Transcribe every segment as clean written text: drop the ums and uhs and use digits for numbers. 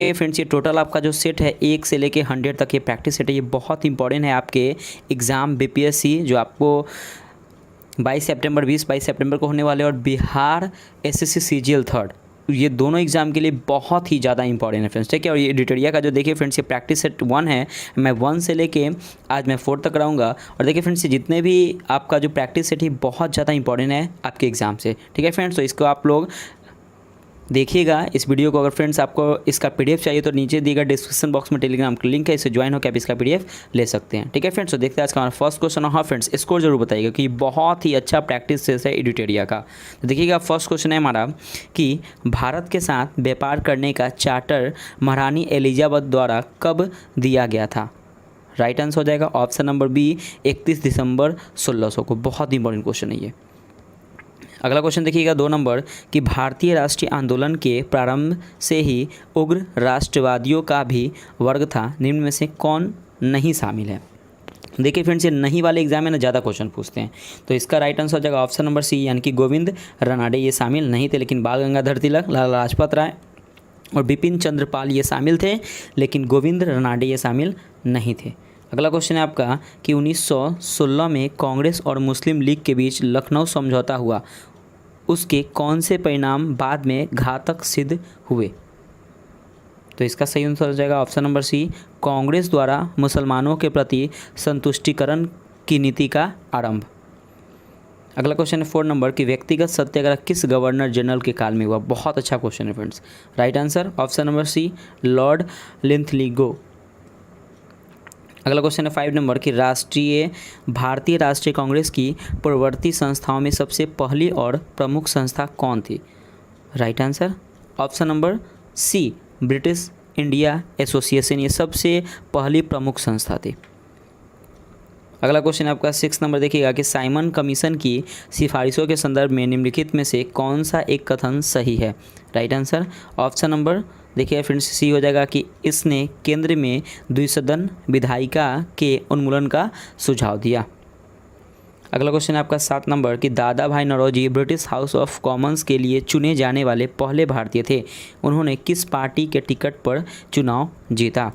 Friends ये total आपका जो सेट है 1 से लेके 100 तक ये प्रैक्टिस सेट है, ये बहुत इंपॉर्टेंट है आपके एग्ज़ाम बीपीएससी जो आपको 22 सितंबर को होने वाले और बिहार एसएससी सीजीएल थर्ड, ये दोनों एग्जाम के लिए बहुत ही ज़्यादा इंपॉर्टेंट है फ्रेंड्स। ठीक है, और ये एडिटोरिया का जो देखिए फ्रेंड्स ये प्रैक्टिस सेट 1 है, मैं 1 से लेके आज मैं 4 तक कराऊंगा। और देखिए फ्रेंड्स ये जितने भी आपका जो प्रैक्टिस सेट है बहुत ज़्यादा इंपॉर्टेंट है आपके एग्ज़ाम से। ठीक है फ्रेंड्स, तो इसको आप लोग देखिएगा इस वीडियो को। अगर फ्रेंड्स आपको इसका पीडीएफ चाहिए तो नीचे दिएगा डिस्क्रिप्शन बॉक्स में टेलीग्राम का लिंक है, इसे ज्वाइन होकर आप इसका पीडीएफ ले सकते हैं। ठीक है फ्रेंड्स, तो देखते हैं आज का हमारा फर्स्ट क्वेश्चन। हाँ फ्रेंड्स, स्कोर जरूर बताइएगा कि बहुत ही अच्छा प्रैक्टिस सेट है एडिटोरिया का। तो देखिएगा फर्स्ट क्वेश्चन है हमारा कि भारत के साथ व्यापार करने का चार्टर महारानी एलिजाबेथ द्वारा कब दिया गया था? राइट आंसर हो जाएगा ऑप्शन नंबर बी 31 दिसंबर 1600 को। बहुत इंपॉर्टेंट क्वेश्चन है ये। अगला क्वेश्चन देखिएगा 2 नंबर कि भारतीय राष्ट्रीय आंदोलन के प्रारंभ से ही उग्र राष्ट्रवादियों का भी वर्ग था, निम्न में से कौन नहीं शामिल है? देखिए फ्रेंड्स ये नहीं वाले एग्जाम में ना ज़्यादा क्वेश्चन पूछते हैं, तो इसका राइट आंसर हो जाएगा ऑप्शन नंबर सी, यानी कि गोविंद रानडे ये शामिल नहीं थे, लेकिन बाल गंगाधर तिलक, लाला लाजपत राय और बिपिन चंद्र पाल ये शामिल थे, लेकिन गोविंद रानडे ये शामिल नहीं थे। अगला क्वेश्चन है आपका कि 1916 में कांग्रेस और मुस्लिम लीग के बीच लखनऊ समझौता हुआ, उसके कौन से परिणाम बाद में घातक सिद्ध हुए? तो इसका सही आंसर हो जाएगा ऑप्शन नंबर सी, कांग्रेस द्वारा मुसलमानों के प्रति संतुष्टिकरण की नीति का आरंभ। अगला क्वेश्चन है 4 नंबर कि व्यक्तिगत सत्याग्रह किस गवर्नर जनरल के काल में हुआ? बहुत अच्छा क्वेश्चन है friends. Right answer option number C, lord Linlithgow. अगला क्वेश्चन है 5 नंबर कि भारतीय राष्ट्रीय कांग्रेस की पूर्ववर्ती संस्थाओं में सबसे पहली और प्रमुख संस्था कौन थी? Right answer option number C, British India Association ये सबसे पहली प्रमुख संस्था थी। अगला क्वेश्चन आपका 6 नंबर देखिएगा कि साइमन कमीशन की सिफारिशों के संदर्भ में निम्नलिखित में से कौन सा एक कथन सही है? राइट आंसर ऑप्शन नंबर देखिए फ्रेंड्स सी हो जाएगा कि इसने केंद्र में द्विसदन विधायिका के उन्मूलन का सुझाव दिया। अगला क्वेश्चन है आपका 7 नंबर कि Dadabhai Naoroji British House of Commons के लिए चुने जाने वाले पहले भारतीय थे, उन्होंने किस पार्टी के टिकट पर चुनाव जीता?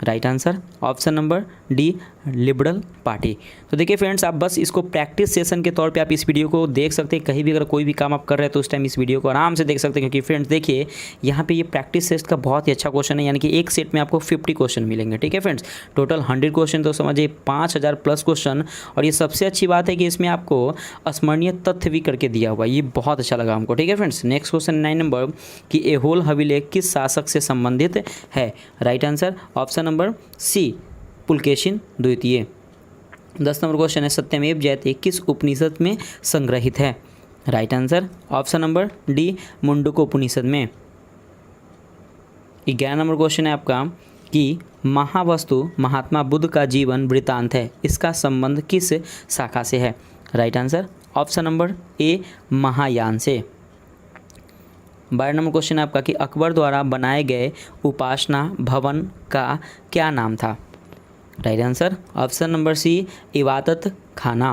Right answer option number D, liberal party. तो देखिए फ्रेंड्स आप बस इसको प्रैक्टिस सेशन के तौर पे आप इस वीडियो को देख सकते हैं, कहीं भी अगर कोई भी काम आप कर रहे हैं तो उस टाइम इस वीडियो को आराम से देख सकते हैं, क्योंकि फ्रेंड्स देखिए यहाँ पे ये प्रैक्टिस सेट का बहुत ही अच्छा क्वेश्चन है, यानी कि एक सेट में आपको 50 क्वेश्चन मिलेंगे। ठीक है फ्रेंड्स, टोटल 100 क्वेश्चन तो समझिए 5000 प्लस क्वेश्चन, और ये सबसे अच्छी बात है कि इसमें आपको स्मरणीय तथ्य भी करके दिया हुआ, ये बहुत अच्छा लगा हमको। ठीक है फ्रेंड्स, नेक्स्ट क्वेश्चन 9 नंबर कि एहोल अभिलेख किस शासक से संबंधित है? Right answer option number C, Pulakeshin द्वितीय। 10 नंबर क्वेश्चन है सत्यमेव जयते किस उपनिषद में संग्रहित है? Right answer option number D, Mundaka Upanishad में। 11 नंबर क्वेश्चन है आपका कि महावस्तु महात्मा बुद्ध का जीवन वृत्तांत है, इसका संबंध किस शाखा से है? राइट आंसर ऑप्शन नंबर ए, महायान से। 12 नंबर क्वेश्चन है आपका कि अकबर द्वारा बनाए गए उपासना भवन का क्या नाम था? Right answer option number C, Ibadat Khana.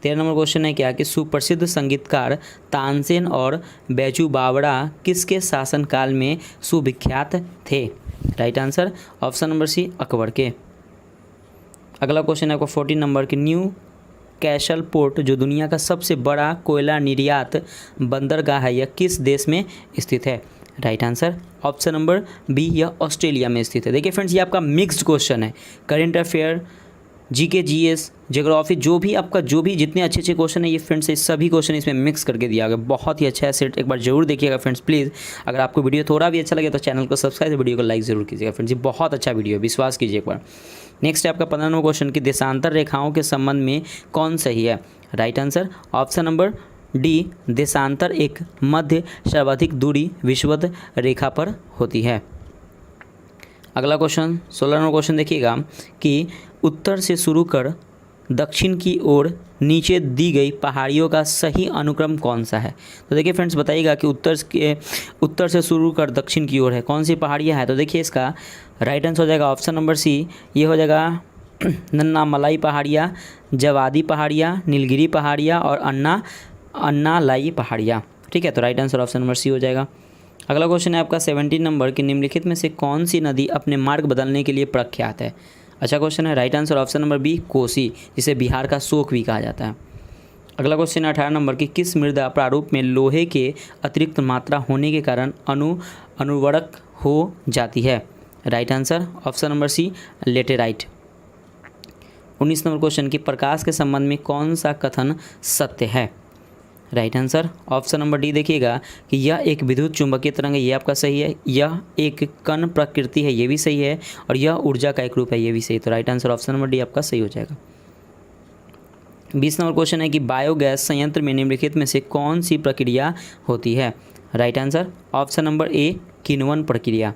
13 number question है क्या कि सुप्रसिद्ध संगीतकार तानसेन और बैजू बावड़ा किसके शासनकाल में सुविख्यात थे? Right answer option number C, Akbar के। अगला क्वेश्चन है आपको 14 नंबर की न्यू कैसल पोर्ट जो दुनिया का सबसे बड़ा कोयला निर्यात बंदरगाह है, यह किस देश में स्थित है? Right answer option number B, यह ऑस्ट्रेलिया में स्थित है। देखिए फ्रेंड्स ये आपका मिक्स्ड क्वेश्चन है, current affair, GK, GS, geography, जो भी जितने अच्छे अच्छे क्वेश्चन है ये फ्रेंड्स, ये सभी क्वेश्चन इसमें मिक्स करके दिया गया। बहुत ही अच्छा है सेट, एक बार जरूर देखिएगा फ्रेंड्स प्लीज़। अगर आपको वीडियो थोड़ा भी अच्छा लगे तो चैनल को सब्सक्राइब, वीडियो को लाइक जरूर कीजिएगा फ्रेंड्स, ये बहुत अच्छा वीडियो है, विश्वास कीजिए एक बार। नेक्स्ट है आपका 15 नंबर क्वेश्चन कि देशांतर रेखाओं के संबंध में कौन सही है? Right answer option number D, देशांतर एक मध्य सर्वाधिक दूरी विषुवत रेखा पर होती है। अगला क्वेश्चन 16 नंबर क्वेश्चन देखिएगा कि उत्तर से शुरू कर दक्षिण की ओर नीचे दी गई पहाड़ियों का सही अनुक्रम कौन सा है? तो देखिए फ्रेंड्स बताइएगा कि उत्तर से शुरू कर दक्षिण की ओर है, कौन सी पहाड़ियाँ हैं? तो देखिए इसका राइट आंसर हो जाएगा ऑप्शन नंबर सी, ये हो जाएगा नन्नामलाई पहाड़ियाँ, जवादी पहाड़ियाँ, नीलगिरी पहाड़ियाँ और अन्नालाई पहाड़ियाँ। ठीक है, तो right answer option number C हो जाएगा। अगला क्वेश्चन है आपका 17 नंबर कि निम्नलिखित में से कौन सी नदी अपने मार्ग बदलने के लिए प्रख्यात है। अच्छा क्वेश्चन है। Right answer option number B Kosi, जिसे बिहार का शोक भी कहा जाता है। अगला क्वेश्चन है 18 नंबर कि किस मृदा प्रारूप में लोहे के अतिरिक्त मात्रा होने के कारण अनुवर्तक हो जाती है। Right answer option number C laterite. 19 number question कि प्रकाश के संबंध में कौन सा कथन सत्य है। Right answer option number D देखिएगा कि यह एक विद्युत चुंबकीय तरंग है, ये आपका सही है। यह एक कण प्रकृति है, ये भी सही है। और यह ऊर्जा का एक रूप है, ये भी सही। तो right answer option number D आपका सही हो जाएगा। 20 नंबर क्वेश्चन है कि बायोगैस संयंत्र में निम्नलिखित में से कौन सी प्रक्रिया होती है। राइट आंसर ऑप्शन नंबर ए किण्वन प्रक्रिया।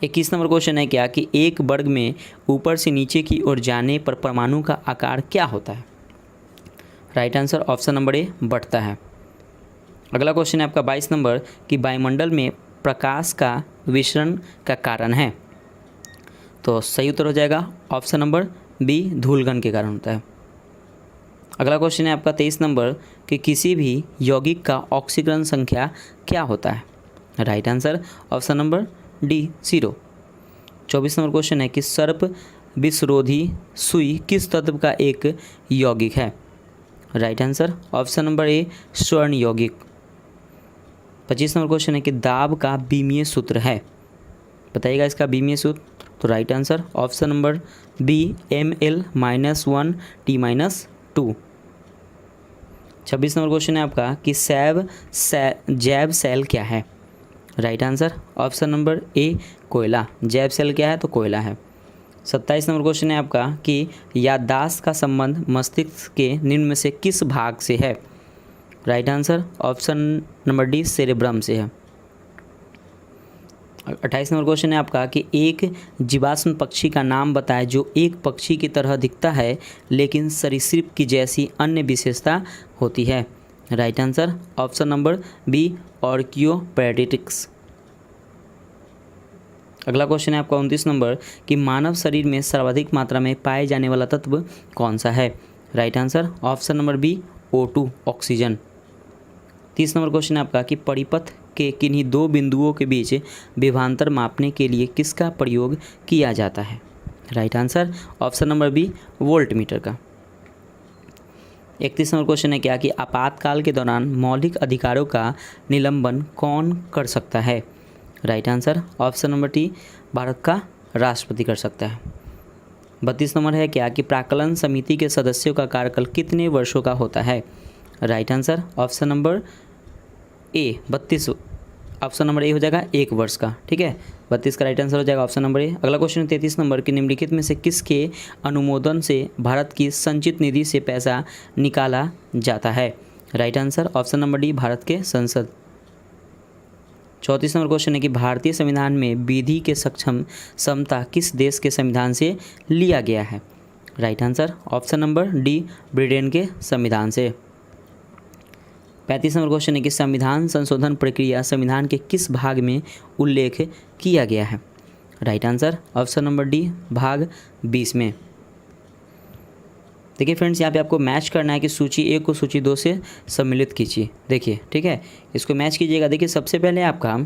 21 नंबर क्वेश्चन है क्या कि एक वर्ग में ऊपर से नीचे की ओर जाने पर परमाणु का आकार क्या होता है। राइट आंसर ऑप्शन नंबर ए बढ़ता है। अगला क्वेश्चन है आपका 22 नंबर कि वायुमंडल में प्रकाश का विसरण का कारण है। तो सही उत्तर हो जाएगा ऑप्शन नंबर बी धूलकण के कारण होता है। अगला क्वेश्चन है आपका 23 नंबर कि किसी भी यौगिक का ऑक्सीकरण संख्या क्या होता है। Right answer option number D 0। 24 number question है कि सर्प विषरोधी सुई किस तत्व का एक यौगिक है। राइट आंसर ऑप्शन नंबर ए स्वर्ण यौगिक। 25 नंबर क्वेश्चन है कि दाब का बीमीय सूत्र है, बताइएगा इसका बीमीय सूत्र। तो right answer option number B Ml-1 T-2। 26 number question है आपका कि जैव सेल क्या है। Right answer option number A कोयला। जैव सेल क्या है तो कोयला है। 27 नंबर क्वेश्चन है आपका कि याददाश्त का संबंध मस्तिष्क के निम्न में से किस भाग से है। Right answer option number D cerebrum से है। 28 नंबर क्वेश्चन है आपका कि एक जीवाश्म पक्षी का नाम बताएं जो एक पक्षी की तरह दिखता है लेकिन सरीसृप की जैसी अन्य विशेषता होती है। Right answer option number B ऑर्कियोपेडिटिक्स। अगला क्वेश्चन है आपका 29 नंबर कि मानव शरीर में सर्वाधिक मात्रा में पाए जाने वाला तत्व कौन सा है। Right answer option number B O2 oxygen. 30 number question है आपका कि परिपथ के किन्हीं दो बिंदुओं के बीच विभवांतर मापने के लिए किसका प्रयोग किया जाता है। Right answer option number B voltmeter का। 31 नंबर क्वेश्चन है क्या कि आपातकाल के दौरान मौलिक अधिकारों का निलंबन कौन कर सकता है। Right answer option number T Bharat का राष्ट्रपति कर सकता है। 32 नंबर है क्या कि प्राक्कलन समिति के सदस्यों का कार्यकाल कितने वर्षों का होता है। राइट आंसर ऑप्शन नंबर ए 32 ऑप्शन नंबर ए हो जाएगा 1 वर्ष का। ठीक है, 32 का राइट आंसर हो जाएगा ऑप्शन नंबर ए। अगला क्वेश्चन 33 नंबर कि निम्नलिखित में से किसके अनुमोदन से भारत की संचित निधि से पैसा निकाला जाता है। Right answer option number D Bharat के संसद। 34 नंबर क्वेश्चन है कि भारतीय संविधान में विधि के समता किस देश के संविधान से लिया गया है। Right answer option number D Britain के संविधान से। 35 नंबर क्वेश्चन है कि संविधान संशोधन प्रक्रिया संविधान के किस भाग में उल्लेख किया गया है। Right answer option number D भाग 20 में। देखिए फ्रेंड्स, यहाँ पे आपको मैच करना है कि सूची 1 को सूची 2 से सम्मिलित कीजिए। देखिए ठीक है, इसको मैच कीजिएगा। देखिए सबसे पहले आपका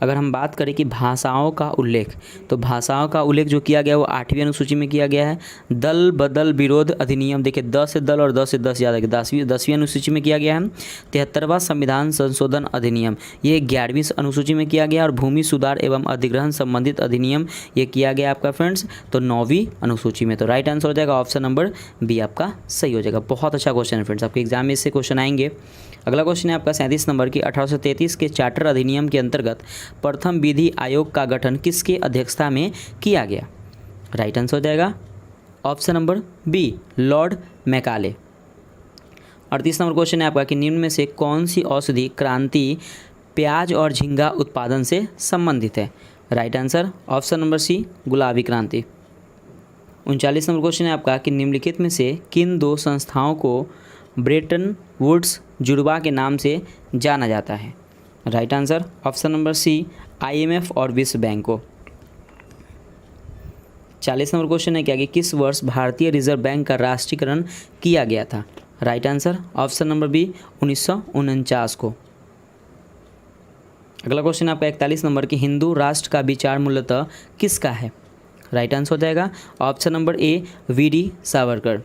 अगर हम बात करें कि भाषाओं का उल्लेख, तो भाषाओं का उल्लेख जो किया गया वो 8वीं अनुसूची में किया गया है। दल बदल विरोध अधिनियम, देखिए 10 से दल और 10 से 10 याद है, 10वीं अनुसूची में किया गया है। 73वां संविधान संशोधन अधिनियम ये 11वीं अनुसूची में किया गया। और भूमि सुधार एवं अधिग्रहण संबंधित अधिनियम ये किया गया आपका फ्रेंड्स तो 9वीं अनुसूची में। तो राइट आंसर हो जाएगा ऑप्शन नंबर बी आपका सही हो जाएगा। बहुत अच्छा क्वेश्चन है फ्रेंड्स, आपके एग्जाम में इससे क्वेश्चन आएंगे। अगला क्वेश्चन है आपका 37 नंबर की 1833 के चार्टर अधिनियम के अंतर्गत प्रथम विधि आयोग का गठन किसके अध्यक्षता में किया गया। राइट आंसर हो जाएगा option number B Lord Macaulay. 38 number question है आपका कि निम्न में से कौन सी औषधि क्रांति प्याज और झींगा उत्पादन से संबंधित है। Right answer option number C गुलाबी क्रांति। 39 नंबर क्वेश्चन है आपका कि निम्नलिखित में से किन दो संस्थाओं को ब्रेटन वुड्स जुड़वा के नाम से जाना जाता है। Right answer option number C IMF और विश्व बैंक को। 40 नंबर क्वेश्चन है क्या कि किस वर्ष भारतीय रिजर्व बैंक का राष्ट्रीयकरण किया गया था। Right answer option number B 1949 को। अगला क्वेश्चन आपका 41 नंबर की हिंदू राष्ट्र का विचार मूलतः किसका है? राइट आंसर हो जाएगा option number A VD Savarkar.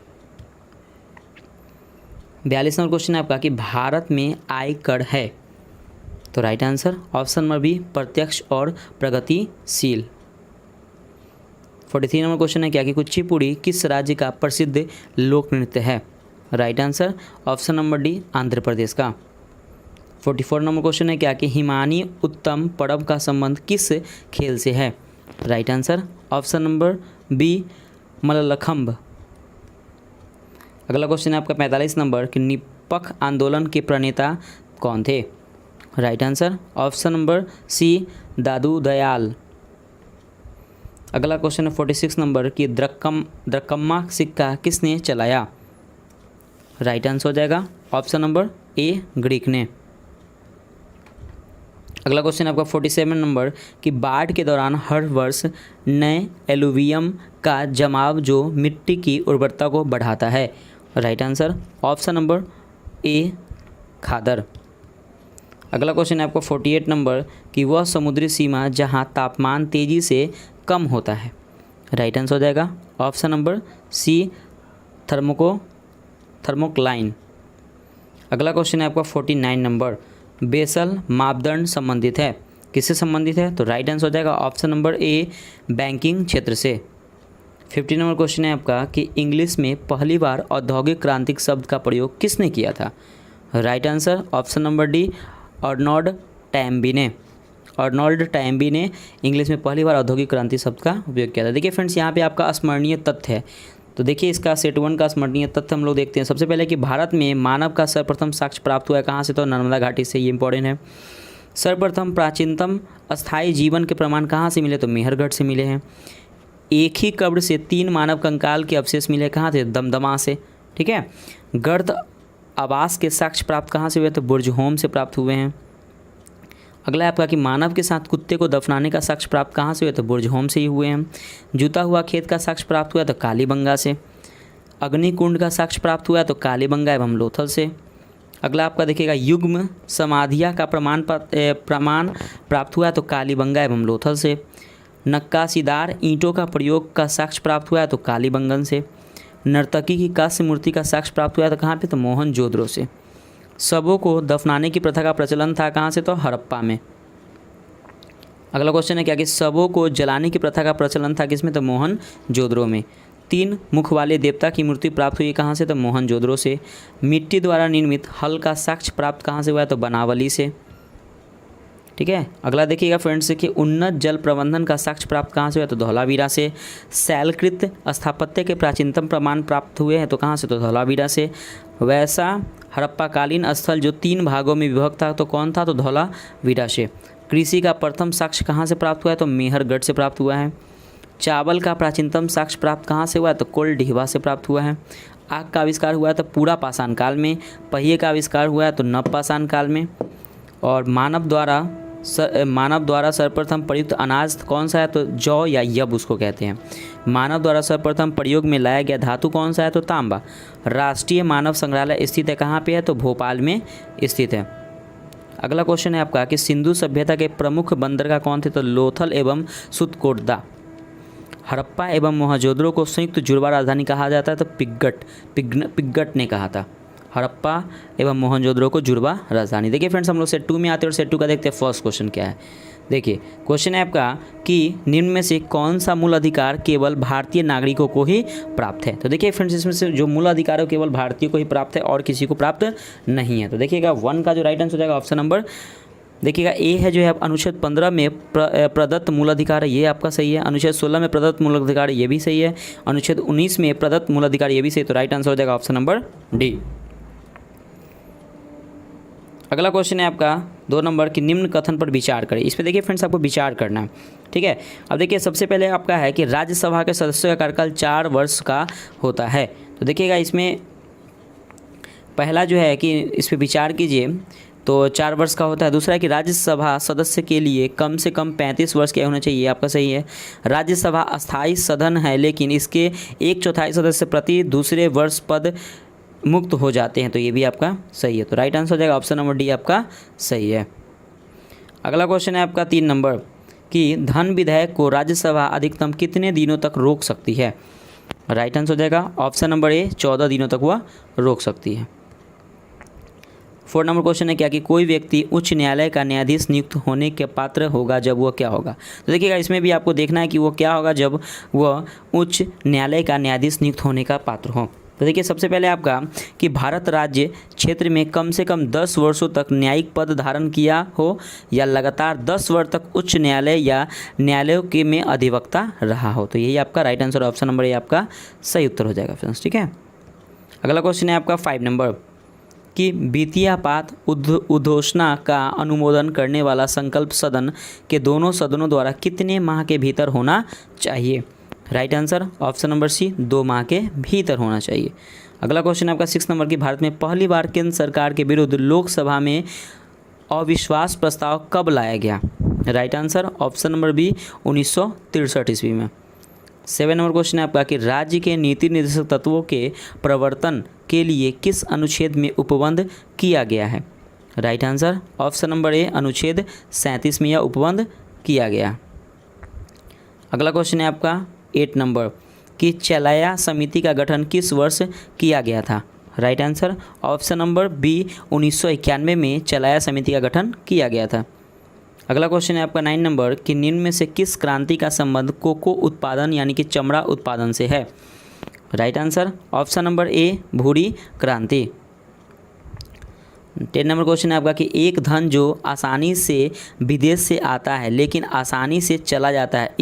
42 number question है आपका कि भारत में आय कर है, तो right answer option number B प्रत्यक्ष और प्रगतिशील। 43 नंबर क्वेश्चन है क्या कि कुचिपुड़ी किस राज्य का प्रसिद्ध लोक नृत्य है? Right answer option number D Andhra Pradesh का। 44 नंबर क्वेश्चन है क्या कि हिमानी उत्तम पर्व का संबंध किस खेल से है? Right answer option number B mallakhamb. अगला क्वेश्चन है आपका 45 नंबर कि निष्पक्ष आंदोलन के प्रणेता कौन थे? Right answer option number C Dadu Dayal. अगला क्वेश्चन है 46 नंबर कि द्रकम्मा सिक्का किसने चलाया? राइट आंसर हो जाएगा ऑप्शन नंबर ए ग्रीक ने। अगला क्वेश्चन आपका 47 नंबर कि बाढ़ के दौरान हर वर्ष नए एलुवियम का जमाव जो मिट्टी की उर्वरता को बढ़ाता है। Right answer option number A खादर। अगला क्वेश्चन है आपको 48 नंबर कि वह समुद्री सीमा जहां तापमान तेज़ी से कम होता है। राइट आंसर हो जाएगा ऑप्शन नंबर सी थर्मोक्लाइन। अगला क्वेश्चन है आपका 49 नंबर बेसल मापदंड संबंधित है, किससे संबंधित है? तो राइट आंसर हो जाएगा ऑप्शन नंबर ए बैंकिंग क्षेत्र से। 50 नंबर क्वेश्चन है आपका कि इंग्लिश में पहली बार औद्योगिक क्रांति शब्द का प्रयोग किसने किया था? Right answer option number D Arnold Toynbee ने। अर्नोल्ड टैम्बी ने इंग्लिश में पहली बार औद्योगिक क्रांति शब्द का उपयोग किया था। देखिए फ्रेंड्स यहाँ पे आपका स्मरणीय तथ्य है, तो देखिए इसका सेट 1 का स्मरणीय तथ्य हम लोग देखते हैं। सबसे पहले कि भारत में मानव का सर्वप्रथम साक्ष्य प्राप्त हुआ है कहाँ से? तो नर्मदा घाटी से, ये इंपॉर्टेंट है। सर्वप्रथम प्राचीनतम अस्थायी जीवन के प्रमाण कहाँ से मिले? तो मेहरगढ़ से मिले हैं। एक ही कब्र से 3 मानव कंकाल के अवशेष मिले, कहाँ थे? दमदमा से, ठीक है। गर्द आवास के साक्ष्य प्राप्त कहाँ से हुए? तो बुर्जहोम से प्राप्त हुए हैं। अगला है आपका कि मानव के साथ कुत्ते को दफनाने का साक्ष्य प्राप्त कहाँ से हुए? तो बुर्जहोम से ही हुए हैं। जूता हुआ खेत का साक्ष्य प्राप्त हुआ तो कालीबंगा से। अग्निकुंड का साक्ष्य प्राप्त हुआ तो कालीबंगा एवं लोथल से। अगला आपका देखिएगा युग्म समाधिया का प्रमाण प्राप्त हुआ तो कालीबंगा एवं लोथल से। नक्काशीदार ईंटों का प्रयोग का साक्ष्य प्राप्त हुआ तो कालीबंगन से। नर्तकी की कांस्य मूर्ति का साक्ष्य प्राप्त हुआ तो कहाँ पे? तो मोहनजोदड़ो से। शवों को दफनाने की प्रथा का प्रचलन था कहाँ से? तो हड़प्पा में। अगला क्वेश्चन है क्या कि शवों को जलाने की प्रथा का प्रचलन था किसमें? तो मोहनजोदड़ो में। 3 मुख वाले देवता की मूर्ति प्राप्त हुई कहाँ से? तो मोहनजोदड़ो से। मिट्टी द्वारा निर्मित हल का साक्ष्य प्राप्त कहाँ से हुआ? तो बनावली से, ठीक है। अगला देखिएगा फ्रेंड्स कि उन्नत जल प्रबंधन का साक्ष्य प्राप्त कहाँ से हुआ? तो धौलावीरा से। शैलकृत स्थापत्य के प्राचीनतम प्रमाण प्राप्त हुए हैं तो कहाँ से? तो धौलावीरा से। वैसा हड़प्पाकालीन स्थल जो 3 भागों में विभक्त था तो कौन था? तो धौलावीरा से। कृषि का प्रथम साक्ष्य कहाँ से प्राप्त हुआ है? तो मेहरगढ़ से प्राप्त हुआ है। चावल का प्राचीनतम साक्ष्य प्राप्त कहाँ से हुआ है? तो कोलडीहवा से प्राप्त हुआ है। आग का आविष्कार हुआ है तो पूरा पाषाण काल में। पहिए का आविष्कार हुआ है तो नवपाषाण काल में। और मानव द्वारा सर्वप्रथम प्रयुक्त अनाज कौन सा है? तो जौ या यब उसको कहते हैं। मानव द्वारा सर्वप्रथम प्रयोग में लाया गया धातु कौन सा है? तो तांबा। राष्ट्रीय मानव संग्रहालय स्थित है कहाँ पे है? तो भोपाल में स्थित है। अगला क्वेश्चन है आपका कि सिंधु सभ्यता के प्रमुख बंदरगाह कौन थे? तो लोथल एवं सुतकोटदा। हड़प्पा एवं मोहनजोदड़ो को संयुक्त जुड़वा राजधानी कहा जाता है तो पिग्गट ने कहा था। हड़प्पा एवं मोहनजोदड़ो को जुड़वा राजधानी। देखिए फ्रेंड्स हम लोग सेट 2 में आते हैं और सेट 2 का देखते हैं फर्स्ट क्वेश्चन क्या है। देखिए क्वेश्चन है आपका कि निम्न में से कौन सा मूल अधिकार केवल भारतीय नागरिकों को ही प्राप्त है? तो देखिए फ्रेंड्स इसमें से जो मूल अधिकार है केवल भारतीय को ही प्राप्त है और किसी को प्राप्त नहीं है। तो देखिएगा 1 का जो राइट आंसर हो जाएगा ऑप्शन नंबर देखिएगा ए है जो है अनुच्छेद 15 में प्रदत्त मूल अधिकार है, ये आपका सही है। अनुच्छेद 16 में प्रदत्त मूल अधिकार ये भी सही है। अनुच्छेद 19 में प्रदत्त मूल अधिकार ये भी सही। तो राइट आंसर हो जाएगा ऑप्शन नंबर डी। अगला क्वेश्चन है आपका 2 नंबर की निम्न कथन पर विचार करें। इस पर देखिए फ्रेंड्स आपको विचार करना है, ठीक है। अब देखिए सबसे पहले आपका है कि राज्यसभा के सदस्यों का कार्यकाल 4 वर्ष का होता है। तो देखिएगा इसमें पहला जो है कि इस पर विचार कीजिए तो 4 वर्ष का होता है। दूसरा है कि राज्यसभा सदस्य के लिए कम से कम 35 वर्ष के होना चाहिए, आपका सही है। राज्यसभा अस्थायी सदन है लेकिन इसके 1/4 सदस्य प्रति दूसरे वर्ष पद मुक्त हो जाते हैं, तो ये भी आपका सही है। तो राइट आंसर हो जाएगा ऑप्शन नंबर डी आपका सही है। अगला क्वेश्चन है आपका 3 नंबर कि धन विधेयक को राज्यसभा अधिकतम कितने दिनों तक रोक सकती है। राइट आंसर हो जाएगा ऑप्शन नंबर ए 14 दिनों तक वह रोक सकती है। 4 नंबर क्वेश्चन है क्या कि कोई व्यक्ति उच्च न्यायालय का न्यायाधीश नियुक्त होने के पात्र होगा जब वह क्या होगा। तो देखिएगा इसमें भी आपको देखना है कि वो क्या होगा जब वह उच्च न्यायालय का न्यायाधीश नियुक्त होने का पात्र हो। तो देखिए सबसे पहले आपका कि भारत राज्य क्षेत्र में कम से कम 10 वर्षों तक न्यायिक पद धारण किया हो या लगातार 10 वर्ष तक उच्च न्यायालय या न्यायालयों के में अधिवक्ता रहा हो। तो यही आपका राइट आंसर ऑप्शन नंबर ए आपका सही उत्तर हो जाएगा फ्रेंड्स। ठीक है, अगला क्वेश्चन है आपका 5 नंबर कि वित्तीयपात उद्घोषणा का अनुमोदन करने वाला संकल्प सदन के दोनों सदनों द्वारा कितने माह के भीतर होना चाहिए। Right answer option number C 2 माह के भीतर होना चाहिए। अगला क्वेश्चन है आपका 6 नंबर की भारत में पहली बार केंद्र सरकार के विरुद्ध लोकसभा में अविश्वास प्रस्ताव कब लाया गया। Right answer option number B 1963 ईस्वी में। 7 नंबर क्वेश्चन है आपका कि राज्य के नीति निर्देशक तत्वों के प्रवर्तन के लिए किस अनुच्छेद में उपबंध किया गया है। राइट आंसर ऑप्शन नंबर ए अनुच्छेद 37 में यह उपबंध किया गया। अगला क्वेश्चन है आपका 8 नंबर कि चलाया समिति का गठन किस वर्ष किया गया था। Right answer option number B 1991 में चलाया समिति का गठन किया गया था। अगला क्वेश्चन है आपका 9 नंबर कि निम्न में से किस क्रांति का संबंध कोको उत्पादन यानी कि चमड़ा उत्पादन से है। राइट आंसर ऑप्शन नंबर ए भूरी क्रांति। 10 नंबर क्वेश्चन है आपका कि एक धन जो आसानी से विदेश से आता है लेकिन आसानी से चला जाता है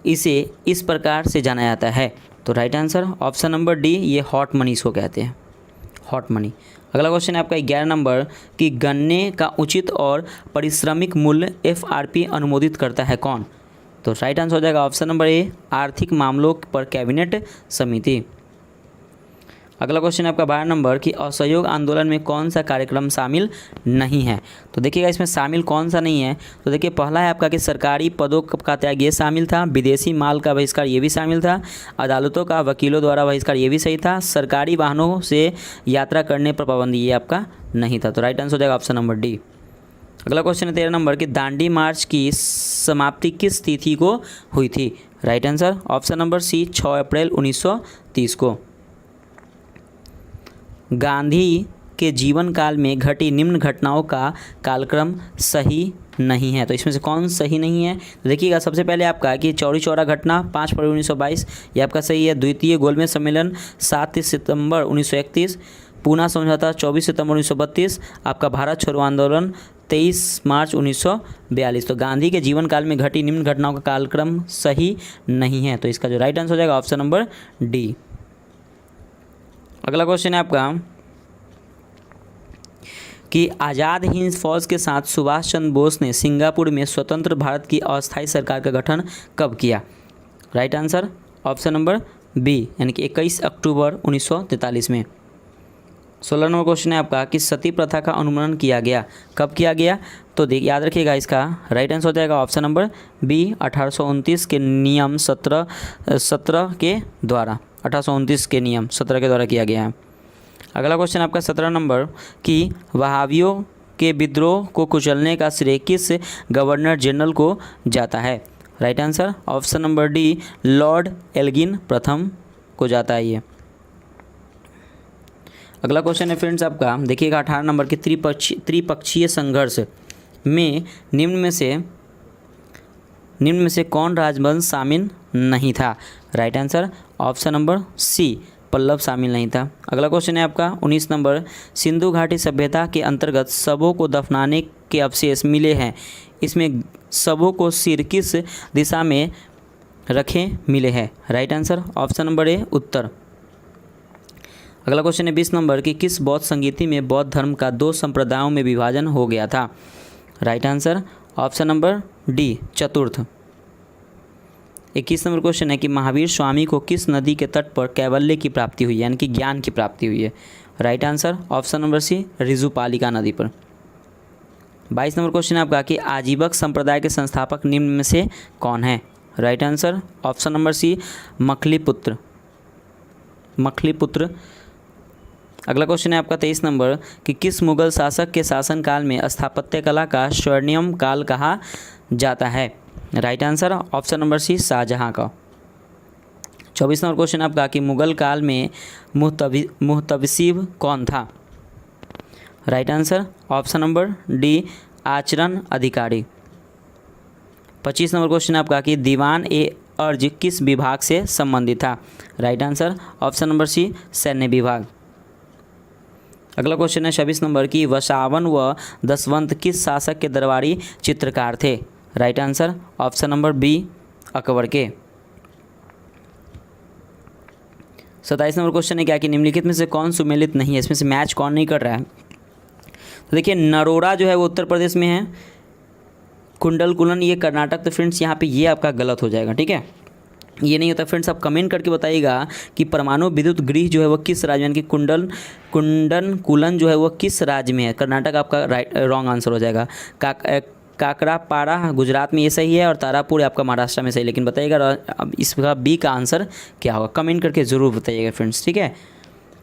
इसे इस प्रकार से जाना जाता है। तो right answer option number D ये हॉट मनी इसको कहते हैं, हॉट मनी। अगला क्वेश्चन है आपका 11 नंबर कि गन्ने का उचित और पारिश्रमिक मूल्य FRP अनुमोदित करता है कौन। तो राइट आंसर हो जाएगा ऑप्शन नंबर ए आर्थिक मामलों पर कैबिनेट समिति। अगला क्वेश्चन है आपका 12 नंबर कि असहयोग आंदोलन में कौन सा कार्यक्रम शामिल नहीं है। तो देखिएगा इसमें शामिल कौन सा नहीं है। तो देखिए पहला है आपका कि सरकारी पदों का त्याग ये शामिल था, विदेशी माल का बहिष्कार ये भी शामिल था, अदालतों का वकीलों द्वारा बहिष्कार ये भी सही था, सरकारी वाहनों से यात्रा करने पर पाबंदी ये आपका नहीं था। तो राइट आंसर हो जाएगा ऑप्शन नंबर डी। अगला क्वेश्चन है 13 नंबर कि दांडी मार्च की समाप्ति किस तिथि को हुई थी। Right answer option number C 6 अप्रैल 1930 को। गांधी के जीवन काल में घटी निम्न घटनाओं का कालक्रम सही नहीं है। तो इसमें से कौन सही नहीं है। तो देखिएगा सबसे पहले आपका कि चौरी चौरा घटना 5 फरवरी 1922 ये आपका सही है। द्वितीय गोलमेज सम्मेलन 7 सितंबर 1931, पूना समझौता 24 सितंबर 1932, आपका भारत छोड़ो आंदोलन 23 मार्च 1942। तो गांधी के जीवन काल में घटी निम्न घटनाओं का कालक्रम सही नहीं है। तो इसका जो राइट आंसर हो जाएगा ऑप्शन नंबर डी। अगला क्वेश्चन है आपका कि आज़ाद हिंद फौज के साथ सुभाष चंद्र बोस ने सिंगापुर में स्वतंत्र भारत की अस्थायी सरकार का गठन कब किया। Right answer option number B यानी कि 21 अक्टूबर 1943 में। 16 नंबर क्वेश्चन है आपका कि सती प्रथा का उन्मूलन किया गया कब किया गया। तो देख याद रखिएगा इसका राइट आंसर हो जाएगा ऑप्शन नंबर बी 1829 के नियम 17 के द्वारा 1829 के नियम 17 के द्वारा किया गया है। अगला क्वेश्चन आपका 17 नंबर कि वहाबियों के विद्रोह को कुचलने का श्रेय किस गवर्नर जनरल को जाता है। Right answer option number D Lord Elgin प्रथम को जाता है ये। अगला क्वेश्चन है फ्रेंड्स आपका देखिएगा 18 नंबर के त्रिपक्षीय संघर्ष में निम्न में से कौन राजवंश शामिल नहीं था। Right answer option number C Pallava शामिल नहीं था। अगला क्वेश्चन है आपका 19 नंबर सिंधु घाटी सभ्यता के अंतर्गत शवों को दफनाने के अवशेष मिले हैं, इसमें शवों को सिर किस दिशा में रखे मिले हैं। Right answer option number A उत्तर। अगला क्वेश्चन है 20 नंबर कि किस बौद्ध संगीति में बौद्ध धर्म का 2 संप्रदायों में विभाजन हो गया था। Right answer option number D चतुर्थ। 21 नंबर क्वेश्चन है कि महावीर स्वामी को किस नदी के तट पर कैवल्य की प्राप्ति हुई यानी कि ज्ञान की प्राप्ति हुई है। Right answer option number C Rijupalika नदी पर। 22 नंबर क्वेश्चन है आपका कि आजीवक संप्रदाय के संस्थापक निम्न में से कौन है। Right answer option number C Makkhaliputra अगला क्वेश्चन है आपका 23 नंबर कि किस मुगल शासक के शासनकाल में स्थापत्य कला का स्वर्णिम काल कहा जाता है। Right answer option number C Shahjahan का। 24 नंबर क्वेश्चन आपका कि मुगल काल में मुहतसिब कौन था। Right answer option number D आचरण अधिकारी। 25 नंबर क्वेश्चन आपका कि दीवान ए अर्ज किस विभाग से संबंधित था। Right answer option number C सैन्य विभाग। अगला क्वेश्चन है 26 नंबर की वसावन व दसवंत किस शासक के दरबारी चित्रकार थे। Right answer option number B Akbar के। 27 नंबर क्वेश्चन है क्या कि निम्नलिखित में से कौन सुमेलित नहीं है, इसमें से मैच कौन नहीं कर रहा है। तो देखिए नरोड़ा जो है वो उत्तर प्रदेश में है, कुंडलकुलन ये कर्नाटक, तो फ्रेंड्स यहाँ पे ये आपका गलत हो जाएगा। ठीक है, ये नहीं होता। फ्रेंड्स आप कमेंट करके बताइएगा कि परमाणु विद्युत गृह जो है वो किस राज्य में, कि कुंडनकुलन जो है वो किस राज्य में है। कर्नाटक आपका राइट रॉन्ग आंसर हो जाएगा। काकरापाड़ा गुजरात में ये सही है और तारापुर आपका महाराष्ट्र में सही, लेकिन बताइएगा अब इसका बी का आंसर क्या होगा, कमेंट करके ज़रूर बताइएगा फ्रेंड्स। ठीक है,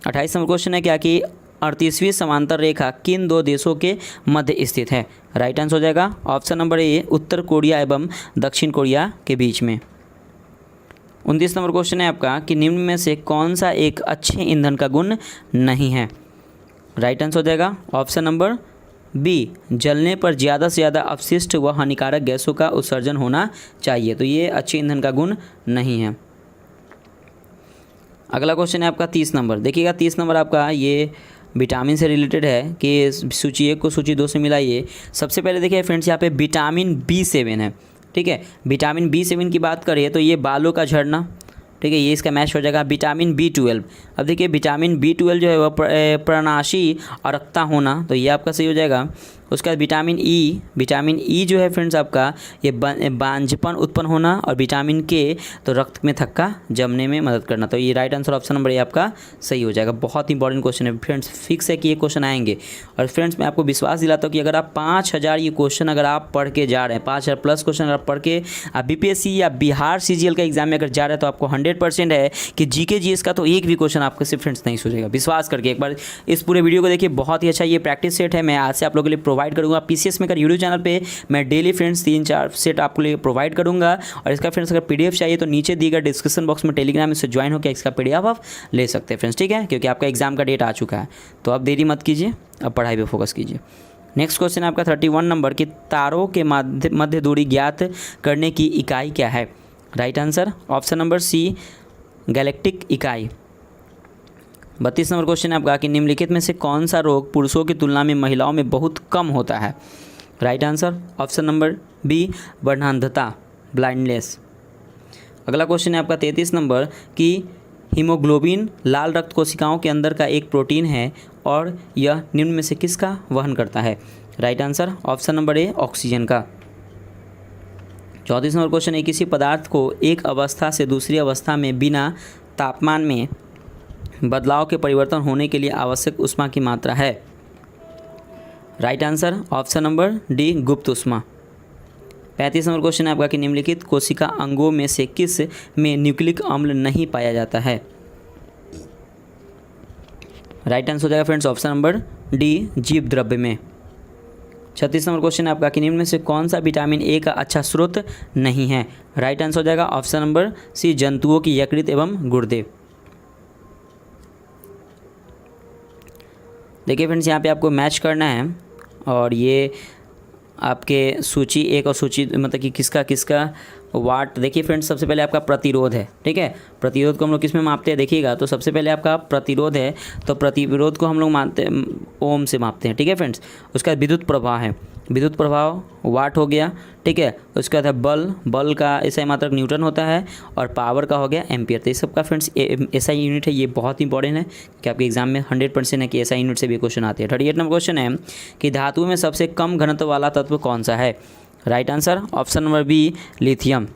28 नंबर क्वेश्चन है क्या कि 38वीं समांतर रेखा किन दो देशों के मध्य स्थित है। राइट आंसर हो जाएगा option number A Uttar Korea एवं दक्षिण कोरिया के बीच में। 29 नंबर क्वेश्चन है आपका कि निम्न में से कौन सा एक अच्छे ईंधन का गुण नहीं है। राइट आंसर हो जाएगा ऑप्शन नंबर बी जलने पर ज़्यादा से ज़्यादा अपशिष्ट व हानिकारक गैसों का उत्सर्जन होना चाहिए, तो ये अच्छे ईंधन का गुण नहीं है। अगला क्वेश्चन है आपका 30 नंबर। देखिएगा 30 नंबर आपका ये विटामिन से रिलेटेड है कि सूची 1 को सूची 2 से मिलाइए। सबसे पहले देखिए फ्रेंड्स यहाँ पे विटामिन B7 है। ठीक है, विटामिन B7 की बात करें तो ये बालों का झड़ना, ठीक है, ये इसका मैच हो जाएगा। विटामिन B12, अब देखिए विटामिन B12 जो है वह प्रणाशी अरक्ता होना, तो ये आपका सही हो जाएगा। उसके बाद विटामिन ई जो है फ्रेंड्स आपका ये बांझपन उत्पन्न होना, और विटामिन के तो रक्त में थक्का जमने में मदद करना, तो ये राइट आंसर ऑप्शन नंबर ए आपका सही हो जाएगा। बहुत इंपॉर्टेंट क्वेश्चन है फ्रेंड्स, फिक्स है कि ये क्वेश्चन आएंगे। और फ्रेंड्स मैं आपको विश्वास दिलाता हूँ कि अगर आप 5000 ये क्वेश्चन अगर आप पढ़ के जा रहे हैं, 5000 प्लस क्वेश्चन अगर आप पढ़ के आप BPSC या बिहार CGL का एग्जाम में अगर जा रहे हैं, तो आपको 100% है कि GK GS का तो एक भी क्वेश्चन आपके से फ्रेंड्स नहीं सूझेगा। विश्वास करके एक बार इस पूरे वीडियो को देखिए, बहुत ही अच्छा ये प्रैक्टिस सेट है, मैं आज से आप लोगों के लिए प्रोवाइड करूँगा। PCS मेकर यूट्यूब चैनल पे मैं डेली फ्रेंड्स 3-4 सेट आपके लिए प्रोवाइड करूँगा। और इसका फ्रेंड्स अगर PDF चाहिए तो नीचे दिए गए डिस्क्रिप्शन बॉक्स में टेलीग्राम से ज्वाइन होकर इसका PDF आप ले सकते हैं फ्रेंड्स। ठीक है, क्योंकि आपका एग्जाम का डेट आ चुका है, तो अब देरी मत कीजिए, अब पढ़ाई पे फोकस कीजिए। नेक्स्ट क्वेश्चन है आपका 31 नंबर कि तारों के मध्य दूरी ज्ञात करने की इकाई क्या है। Right answer option number C galactic इकाई। 32 नंबर क्वेश्चन है आपका कि निम्नलिखित में से कौन सा रोग पुरुषों की तुलना में महिलाओं में बहुत कम होता है। Right answer option number B वर्णांधता, ब्लाइंडनेस। अगला क्वेश्चन है आपका 33 नंबर कि हीमोग्लोबिन लाल रक्त कोशिकाओं के अंदर का एक प्रोटीन है और यह निम्न में से किसका वहन करता है। Right answer option number A oxygen का। 34 नंबर क्वेश्चन है किसी पदार्थ को एक अवस्था से दूसरी अवस्था में बिना तापमान में बदलाव के परिवर्तन होने के लिए आवश्यक ऊष्मा की मात्रा है। Right answer option number D गुप्त ऊष्मा। 35 नंबर क्वेश्चन है आपका कि निम्नलिखित कोशिका अंगों में से किस में न्यूक्लिक अम्ल नहीं पाया जाता है। राइट आंसर हो जाएगा फ्रेंड्स ऑप्शन नंबर डी जीव द्रव्य में। 36 नंबर क्वेश्चन है आपका कि निम्न में से कौन सा विटामिन ए का अच्छा स्रोत नहीं है। राइट आंसर हो जाएगा ऑप्शन नंबर सी जंतुओं की यकृत एवं गुर्दे। देखिए फ्रेंड्स यहाँ पे आपको मैच करना है, और ये आपके सूची 1 और सूची मतलब कि किसका किसका वाट। देखिए फ्रेंड्स सबसे पहले आपका प्रतिरोध है। ठीक है, प्रतिरोध को हम लोग किस में मापते हैं देखिएगा, तो सबसे पहले आपका प्रतिरोध है, तो प्रतिरोध को हम लोग मानते ओम से मापते हैं। ठीक है फ्रेंड्स, उसका विद्युत प्रवाह है, विद्युत प्रभाव वाट हो गया। ठीक है, उसके बाद है बल का एसआई मात्रक न्यूटन होता है, और पावर का हो गया एम्पियर। तो इस सब का फ्रेंड्स एसआई यूनिट है, ये बहुत इंपॉर्टेंट है कि आपके एग्जाम में 100% है कि एसआई यूनिट से भी क्वेश्चन आते हैं। 38 नंबर क्वेश्चन है कि धातु में सबसे कम घनत्व वाला तत्व कौन सा है। Right answer option number B lithium.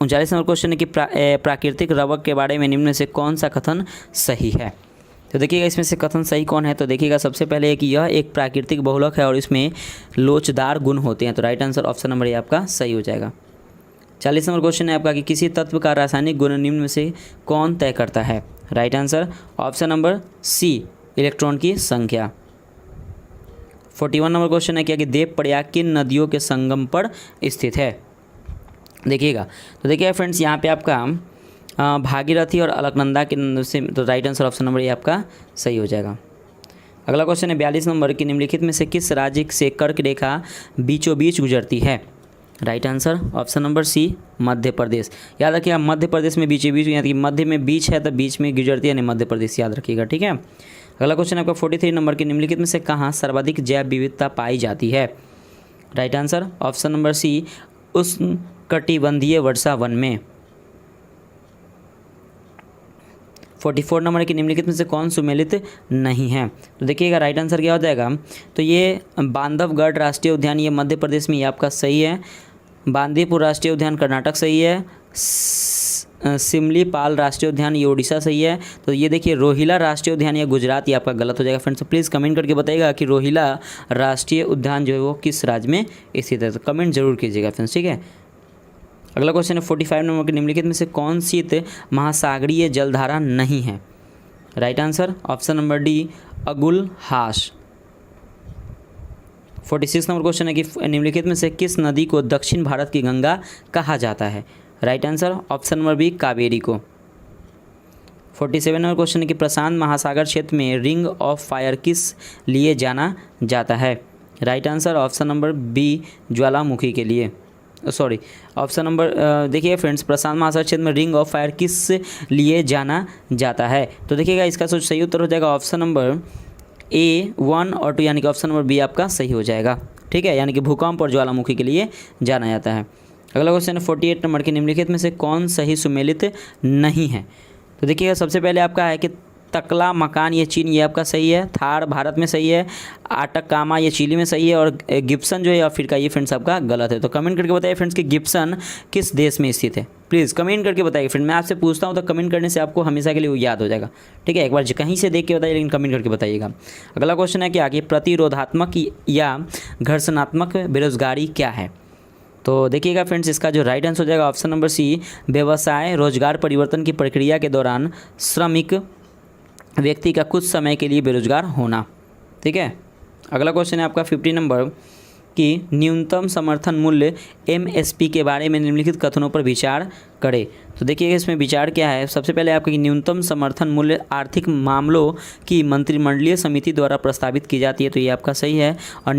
39 number question है कि प्राकृतिक रबर के बारे में निम्न में से कौन सा कथन सही है। तो देखिएगा इसमें से कथन सही कौन है, तो देखिएगा सबसे पहले है कि यह एक प्राकृतिक बहुलक है और इसमें लोचदार गुण होते हैं, तो राइट आंसर ऑप्शन नंबर ए आपका सही हो जाएगा। 40 नंबर क्वेश्चन है आपका कि किसी तत्व का रासायनिक गुण निम्न में से कौन तय करता है। Right answer option number C electron की संख्या। 41 नंबर क्वेश्चन है क्या कि देव प्रयाग किन नदियों के संगम पर स्थित है। देखिएगा, तो देखिए फ्रेंड्स यहाँ पे आपका भागीरथी और अलकनंदा के से, तो राइट आंसर ऑप्शन नंबर ये आपका सही हो जाएगा। अगला क्वेश्चन है 42 नंबर कि निम्नलिखित में से किस राज्य से कर्क रेखा बीचों बीच गुजरती है। Right answer option number C Madhya Pradesh. याद रखिएगा मध्य प्रदेश में बीचों बीच, यानी कि मध्य में बीच है तो बीच में गुजरती है, यानी मध्य प्रदेश, याद रखिएगा, ठीक है। अगला क्वेश्चन आपका 43 नंबर की निम्नलिखित में से कहाँ सर्वाधिक जैव विविधता पाई जाती है। Right answer option number C उष्णकटिबंधीय वर्षा वन में। 44 नंबर की निम्नलिखित में से कौन सुमेलित नहीं है। तो देखिएगा राइट आंसर क्या हो जाएगा, तो ये बांधवगढ़ राष्ट्रीय उद्यान ये मध्य प्रदेश में, ये आपका सही है। बांदीपुर राष्ट्रीय उद्यान कर्नाटक सही है। सिमलीपाल राष्ट्रीय उद्यान ये उड़ीसा सही है। तो ये देखिए रोहिला राष्ट्रीय उद्यान ये गुजरात, ये आपका गलत हो जाएगा फ्रेंड्स। तो प्लीज़ कमेंट करके बताइएगा कि रोहिला राष्ट्रीय उद्यान जो है वो किस राज्य में स्थित है, तो कमेंट जरूर कीजिएगा फ्रेंड्स, ठीक है। अगला क्वेश्चन है 45 नंबर के निम्नलिखित में से कौन सी महासागरीय जलधारा नहीं है। Right answer option number D Agulhas. 46 number question है कि निम्नलिखित में से किस नदी को दक्षिण भारत की गंगा कहा जाता है। Right answer option number B Kaveri को। 47 नंबर क्वेश्चन है कि प्रशांत महासागर क्षेत्र में रिंग ऑफ फायर किस लिए जाना जाता है। Right answer option number B ज्वालामुखी के लिए, सॉरी ऑप्शन नंबर देखिए फ्रेंड्स प्रशांत महासागर क्षेत्र में रिंग ऑफ फायर किस लिए जाना जाता है। तो देखिएगा इसका सही उत्तर हो जाएगा ऑप्शन नंबर ए 1 और 2, यानी कि ऑप्शन नंबर बी आपका सही हो जाएगा, ठीक है, यानी कि भूकंप और ज्वालामुखी के लिए जाना जाता है। अगला क्वेश्चन है 48 नंबर के निम्नलिखित में से कौन सही सुमेलित नहीं है। तो देखिएगा सबसे पहले आपका है कि तकला मकान ये चीन, ये आपका सही है। थार भारत में सही है। आटकामा ये चिली में सही है। और गिब्सन जो है अफ्रीका, ये फ्रेंड्स आपका गलत है। तो कमेंट करके बताइए फ्रेंड्स कि गिब्सन किस देश में स्थित है। प्लीज़ कमेंट करके बताइए फ्रेंड, मैं आपसे पूछता हूँ तो कमेंट करने से आपको हमेशा के लिए वो याद हो जाएगा, ठीक है। एक बार कहीं से देख के बताइए, लेकिन कमेंट करके बताइएगा। अगला क्वेश्चन है कि आगे प्रतिरोधात्मक या घर्षणात्मक बेरोजगारी क्या है। तो देखिएगा फ्रेंड्स इसका जो राइट आंसर हो जाएगा ऑप्शन नंबर सी व्यवसाय रोजगार परिवर्तन की प्रक्रिया के दौरान श्रमिक व्यक्ति का कुछ समय के लिए बेरोजगार होना, ठीक है। अगला क्वेश्चन है आपका 50 नंबर कि न्यूनतम समर्थन मूल्य MSP के बारे में निम्नलिखित कथनों पर विचार करें। तो देखिए इसमें विचार क्या है। सबसे पहले आपका न्यूनतम समर्थन मूल्य आर्थिक मामलों की मंत्रिमंडलीय समिति द्वारा प्रस्तावित की जाती है, तो ये आपका सही है। और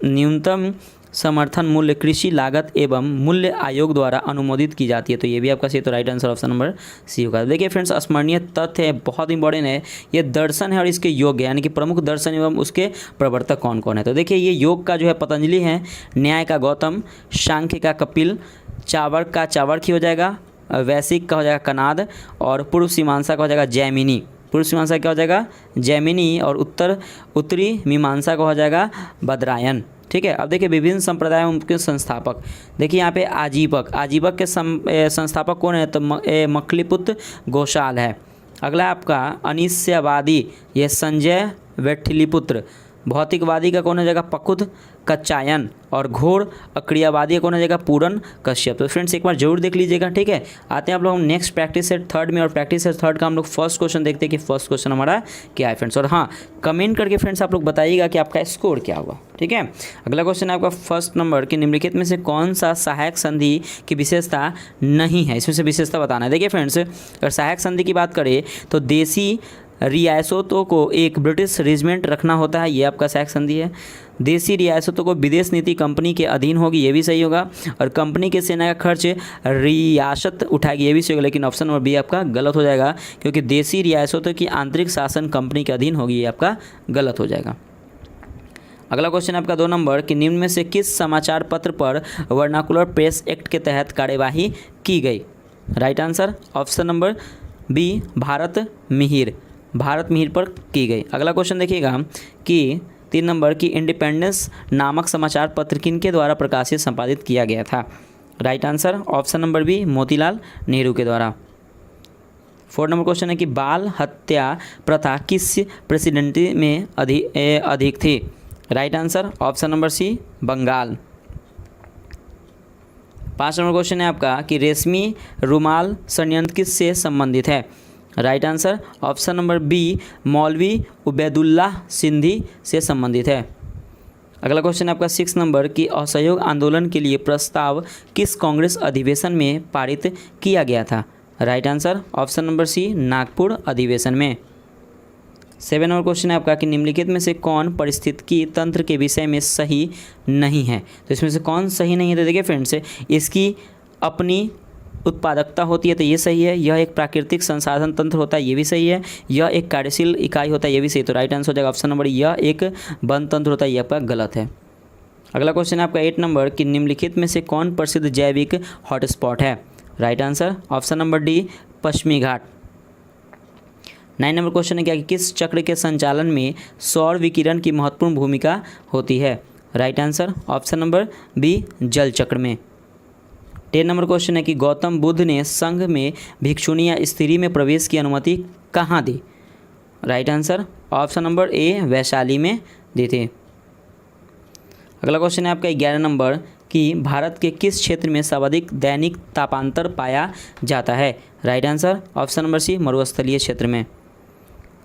न्यूनतम समर्थन मूल्य कृषि लागत एवं मूल्य आयोग द्वारा अनुमोदित की जाती है, तो ये भी आपका सही। तो right answer option number C होगा। देखिए फ्रेंड्स स्मरणीय तथ्य है, बहुत इंपॉर्टेंट है, ये दर्शन है और इसके योग, यानी कि प्रमुख दर्शन एवं उसके प्रवर्तक कौन कौन है। तो देखिए ये योग का जो है पतंजलि है, न्याय का गौतम, सांख्य का कपिल, चाणक्य का चाणक्य हो जाएगा, वैशिक का हो जाएगा कनाद, और पूर्व मीमांसा का हो जाएगा जैमिनी। पूर्व मीमांसा क्या हो जाएगा जैमिनी, और उत्तरी मीमांसा का हो जाएगा बदरायन, ठीक है। अब देखिए विभिन्न संप्रदायों के संस्थापक, देखिए यहाँ पे आजीवक के संस्थापक कौन है, तो मखलीपुत्र गोशाल है। अगला आपका अनिश्चयवादी, ये संजय वेठिलीपुत्र। भौतिकवादी का कौन हो जाएगा, पकुद कच्चायन। और घोर अक्रियावादी का कौन हो जाएगा, पूरन कश्यप। तो फ्रेंड्स एक बार जरूर देख लीजिएगा, ठीक है। आते हैं आप लोग हम नेक्स्ट प्रैक्टिस सेट थर्ड में, और प्रैक्टिस सेट थर्ड का हम लोग फर्स्ट क्वेश्चन देखते हैं कि फर्स्ट क्वेश्चन हमारा क्या है फ्रेंड्स। और हाँ कमेंट करके फ्रेंड्स आप लोग बताइएगा कि आपका स्कोर क्या हुआ, ठीक है। अगला क्वेश्चन है आपका फर्स्ट नंबर कि निम्नलिखित में से कौन सा सहायक संधि की विशेषता नहीं है, इसमें से विशेषता बताना है। देखिए फ्रेंड्स अगर सहायक संधि की बात करें तो देसी रियासतों को एक ब्रिटिश रेजिमेंट रखना होता है, ये आपका सहायक संधि है। देसी रियासतों को विदेश नीति कंपनी के अधीन होगी, ये भी सही होगा। और कंपनी के सेना का खर्च रियासत उठाएगी, ये भी सही होगा। लेकिन ऑप्शन नंबर बी आपका गलत हो जाएगा, क्योंकि देसी रियासतों की आंतरिक शासन कंपनी के अधीन होगी, ये आपका गलत हो जाएगा। अगला क्वेश्चन आपका 2 नंबर कि निम्न में से किस समाचार पत्र पर वर्नाकुलर प्रेस एक्ट के तहत कार्यवाही की गई। Right answer option number B Bharat Mihir पर की गई। अगला क्वेश्चन देखिएगा कि 3 नंबर की इंडिपेंडेंस नामक समाचार पत्र किनके द्वारा प्रकाशित संपादित किया गया था। Right answer option number B Motilal Nehru के द्वारा। 4 नंबर क्वेश्चन है कि बाल हत्या प्रथा किस प्रेसिडेंसी में अधिक थी। Right answer option number C Bengal. 5 number question है आपका कि रेशमी रुमाल संयंत्र किससे संबंधित है? Right answer option number B Maulvi Ubaidullah Sindhi से संबंधित है। अगला क्वेश्चन है आपका 6 नंबर की असहयोग आंदोलन के लिए प्रस्ताव किस कांग्रेस अधिवेशन में पारित किया गया था? Right answer option number C Nagpur अधिवेशन में। 7 नंबर क्वेश्चन है आपका कि निम्नलिखित में से कौन पारिस्थितिकी तंत्र के विषय में सही नहीं है? तो इसमें से कौन सही नहीं है? तो देखिए फ्रेंड्स, इसकी अपनी उत्पादकता होती है तो ये सही है, यह एक प्राकृतिक संसाधन तंत्र होता है ये भी सही है, यह एक कार्यशील इकाई होता है ये भी सही। तो राइट आंसर हो जाएगा ऑप्शन नंबर, यह एक वन तंत्र होता है, यह आपका गलत है। अगला क्वेश्चन है आपका 8 नंबर कि निम्नलिखित में से कौन प्रसिद्ध जैविक हॉटस्पॉट है? Right answer option number D पश्चिमी घाट। 9 नंबर क्वेश्चन है क्या कि किस चक्र के संचालन में सौर विकिरण की महत्वपूर्ण भूमिका होती है? Right answer option number B जल चक्र में। 10 नंबर क्वेश्चन है कि गौतम बुद्ध ने संघ में भिक्षुणी या स्त्री में प्रवेश की अनुमति कहाँ दी? Right answer option number A Vaishali में दी थी। अगला क्वेश्चन है आपका 11 नंबर कि भारत के किस क्षेत्र में सर्वाधिक दैनिक तापांतर पाया जाता है? Right answer option number C मरुस्थलीय क्षेत्र में।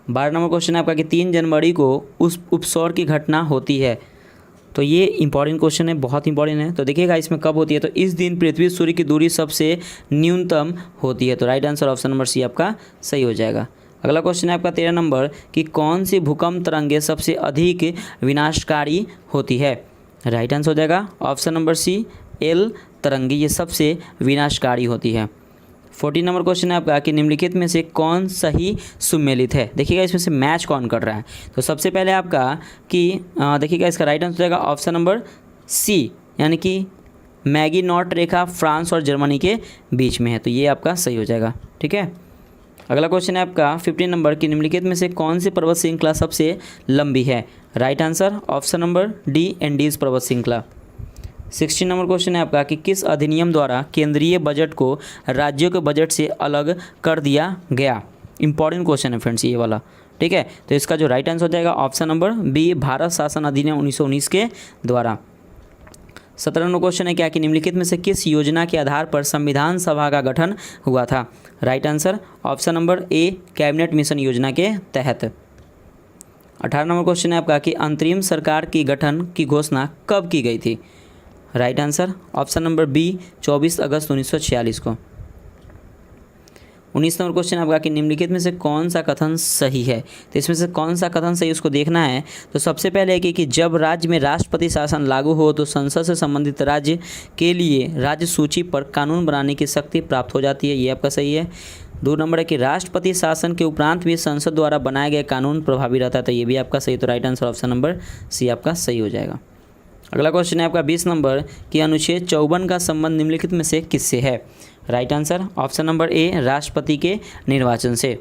12 नंबर क्वेश्चन है आपका कि 3 जनवरी को उस उपसौर की घटना होती है। तो ये इंपॉर्टेंट क्वेश्चन है, बहुत इंपॉर्टेंट है। तो देखिएगा इसमें कब होती है, तो इस दिन पृथ्वी सूर्य की दूरी सबसे न्यूनतम होती है। तो right answer option number C आपका सही हो जाएगा। अगला क्वेश्चन है आपका 13 नंबर कि कौन सी भूकंप तरंगे सबसे अधिक विनाशकारी होती है? राइट आंसर हो जाएगा ऑप्शन नंबर सी एल तरंगी, ये सबसे विनाशकारी होती है। 14 नंबर क्वेश्चन है आपका कि निम्नलिखित में से कौन सही सुमेलित है? देखिएगा इसमें से मैच कौन कर रहा है। तो सबसे पहले आपका कि देखिएगा इसका राइट आंसर हो जाएगा ऑप्शन नंबर सी, यानी कि मैगी नॉट रेखा फ्रांस और जर्मनी के बीच में है, तो ये आपका सही हो जाएगा। ठीक है। अगला क्वेश्चन है आपका 15 नंबर की निम्नलिखित में से कौन सी पर्वत श्रृंखला सबसे लंबी है? Right answer option number D Andes पर्वत श्रृंखला। 16 नंबर क्वेश्चन है आपका कि किस अधिनियम द्वारा केंद्रीय बजट को राज्यों के बजट से अलग कर दिया गया? इंपॉर्टेंट क्वेश्चन है फ्रेंड्स ये वाला। ठीक है, तो इसका जो राइट आंसर हो जाएगा ऑप्शन नंबर बी भारत शासन अधिनियम 1919 के द्वारा। 17 नंबर क्वेश्चन है क्या कि निम्नलिखित में से किस योजना के आधार पर संविधान सभा का गठन हुआ था? राइट आंसर ऑप्शन नंबर ए कैबिनेट मिशन योजना के तहत। 18 नंबर क्वेश्चन है आपका कि अंतरिम सरकार की गठन की घोषणा कब की गई थी? Right answer option number B 24 अगस्त 1946 को। 19 नंबर क्वेश्चन आपका कि निम्नलिखित में से कौन सा कथन सही है? तो इसमें से कौन सा कथन सही उसको देखना है। तो सबसे पहले है कि जब राज्य में राष्ट्रपति शासन लागू हो तो संसद से संबंधित राज्य के लिए राज्य सूची पर कानून बनाने की शक्ति प्राप्त हो जाती है, ये आपका सही है। 2 नंबर है कि राष्ट्रपति शासन के उपरांत भी संसद द्वारा बनाए गए कानून प्रभावी रहता है, तो ये भी आपका सही। तो right answer option number C आपका सही हो जाएगा। अगला क्वेश्चन है आपका 20 नंबर कि अनुच्छेद 54 का संबंध निम्नलिखित में से किससे है? राइट आंसर ऑप्शन नंबर ए राष्ट्रपति के निर्वाचन से।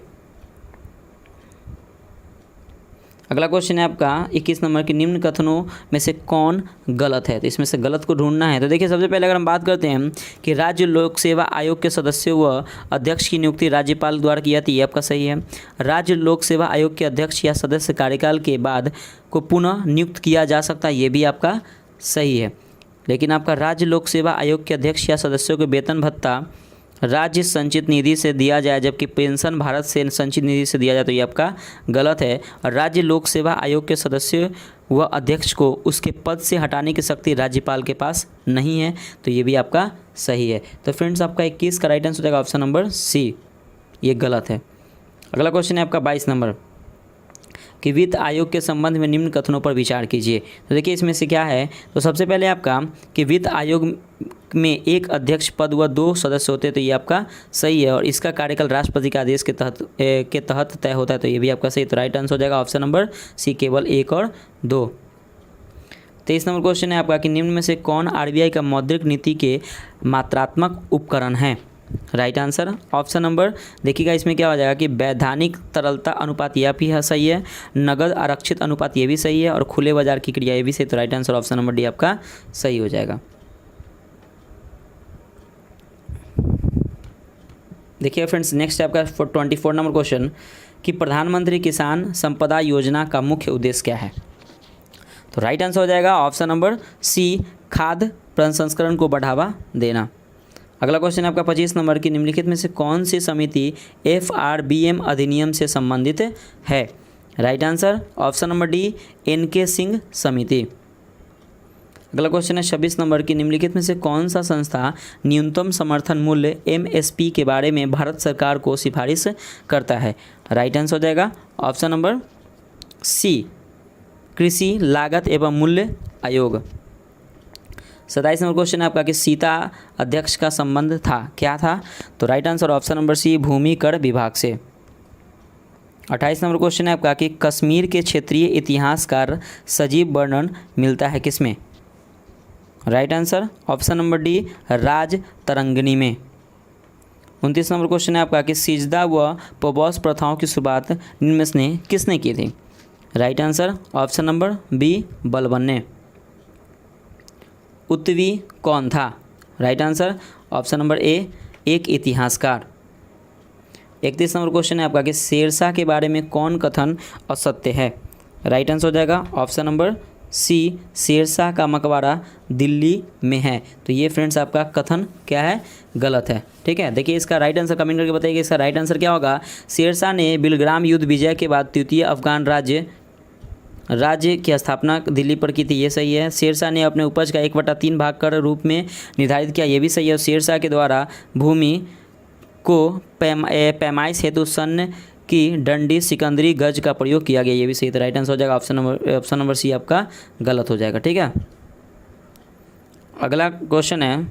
अगला क्वेश्चन है आपका 21 नंबर कि निम्न कथनों में से कौन गलत है? तो इसमें से गलत को ढूंढना है। तो देखिए सबसे पहले अगर हम बात करते हैं कि राज्य लोक सेवा आयोग के सदस्यों व अध्यक्ष की नियुक्ति राज्यपाल द्वारा की जाती है, आपका सही है। राज्य लोक सेवा आयोग के अध्यक्ष या सदस्य कार्यकाल के बाद को पुनः नियुक्त किया जा सकता है, ये भी आपका सही है। लेकिन आपका राज्य लोक सेवा आयोग के अध्यक्ष या सदस्यों को वेतन भत्ता राज्य संचित निधि से दिया जाए जबकि पेंशन भारत से संचित निधि से दिया जाए, तो ये आपका गलत है। और राज्य लोक सेवा आयोग के सदस्य व अध्यक्ष को उसके पद से हटाने की शक्ति राज्यपाल के पास नहीं है, तो ये भी आपका सही है। तो फ्रेंड्स आपका 21 का राइट आंसर हो जाएगा ऑप्शन नंबर सी, ये गलत है। अगला क्वेश्चन है आपका 22 नंबर कि वित्त आयोग के संबंध में निम्न कथनों पर विचार कीजिए। तो देखिए इसमें से क्या है। तो सबसे पहले आपका कि वित्त आयोग में एक अध्यक्ष पद व 2 सदस्य होते हैं, तो ये आपका सही है। और इसका कार्यकाल राष्ट्रपति के आदेश के तहत तय होता है, तो ये भी आपका सही। तो राइट आंसर हो जाएगा ऑप्शन नंबर सी केवल 1 और 2। 23 नंबर क्वेश्चन है आपका कि निम्न में से कौन आरबीआई का मौद्रिक नीति के मात्रात्मक उपकरण है? राइट आंसर ऑप्शन नंबर देखिएगा इसमें क्या हो जाएगा कि वैधानिक तरलता अनुपात यह भी सही है, नगद आरक्षित अनुपात ये भी सही है, और खुले बाजार की क्रिया ये भी सही। तो right answer option number D आपका सही हो जाएगा। देखिए फ्रेंड्स नेक्स्ट है आपका 24 नंबर क्वेश्चन कि प्रधानमंत्री किसान संपदा योजना का मुख्य उद्देश्य क्या है? तो राइट आंसर हो जाएगा ऑप्शन नंबर सी खाद्य प्रसंस्करण को बढ़ावा देना। अगला क्वेश्चन है आपका 25 नंबर की, निम्नलिखित में से कौन सी समिति FRBM अधिनियम से संबंधित है? Right answer option number D, NK Singh समिति। अगला क्वेश्चन है 26 नंबर की, निम्नलिखित में से कौन सा संस्था न्यूनतम समर्थन मूल्य MSP के बारे में भारत सरकार को सिफारिश करता है? राइट आंसर हो जाएगा ऑप्शन नंबर सी, कृषि लागत एवं मूल्य आयोग। 27 नंबर क्वेश्चन है आपका कि सीता अध्यक्ष का संबंध था, क्या था? तो right answer option number C, भूमि कर विभाग से। 28 नंबर क्वेश्चन है आपका कि कश्मीर के क्षेत्रीय इतिहासकार सजीव वर्णन मिलता है किसमें? Right answer option number D, Rajatarangini में। 29 नंबर क्वेश्चन है आपका कि सिजदा व पबौस प्रथाओं की शुरुआत निम्न में से किसने की थी? Right answer option number B, Balban ने। उत्वी कौन था? Right answer option number A, एक इतिहासकार। 31 नंबर क्वेश्चन है आपका कि शेरशाह के बारे में कौन कथन असत्य है? राइट आंसर हो जाएगा ऑप्शन नंबर सी, शेरशाह का मकबरा दिल्ली में है। तो ये फ्रेंड्स आपका कथन क्या है? गलत है। ठीक है, देखिए इसका राइट आंसर कमेंट करके बताइए इसका राइट आंसर क्या होगा। शेरशाह ने बिलग्राम युद्ध विजय के बाद तृतीय अफगान राज्य की स्थापना दिल्ली पर की थी, ये सही है। शेरशाह ने अपने उपज का 1/3 भाग कर रूप में निर्धारित किया, ये भी सही है। शेरशाह के द्वारा भूमि को पैमाइश हेतु सन्न की डंडी सिकंदरी गज का प्रयोग किया गया, ये भी सही। तो राइट आंसर हो जाएगा ऑप्शन नंबर सी आपका गलत हो जाएगा। ठीक है, अगला क्वेश्चन है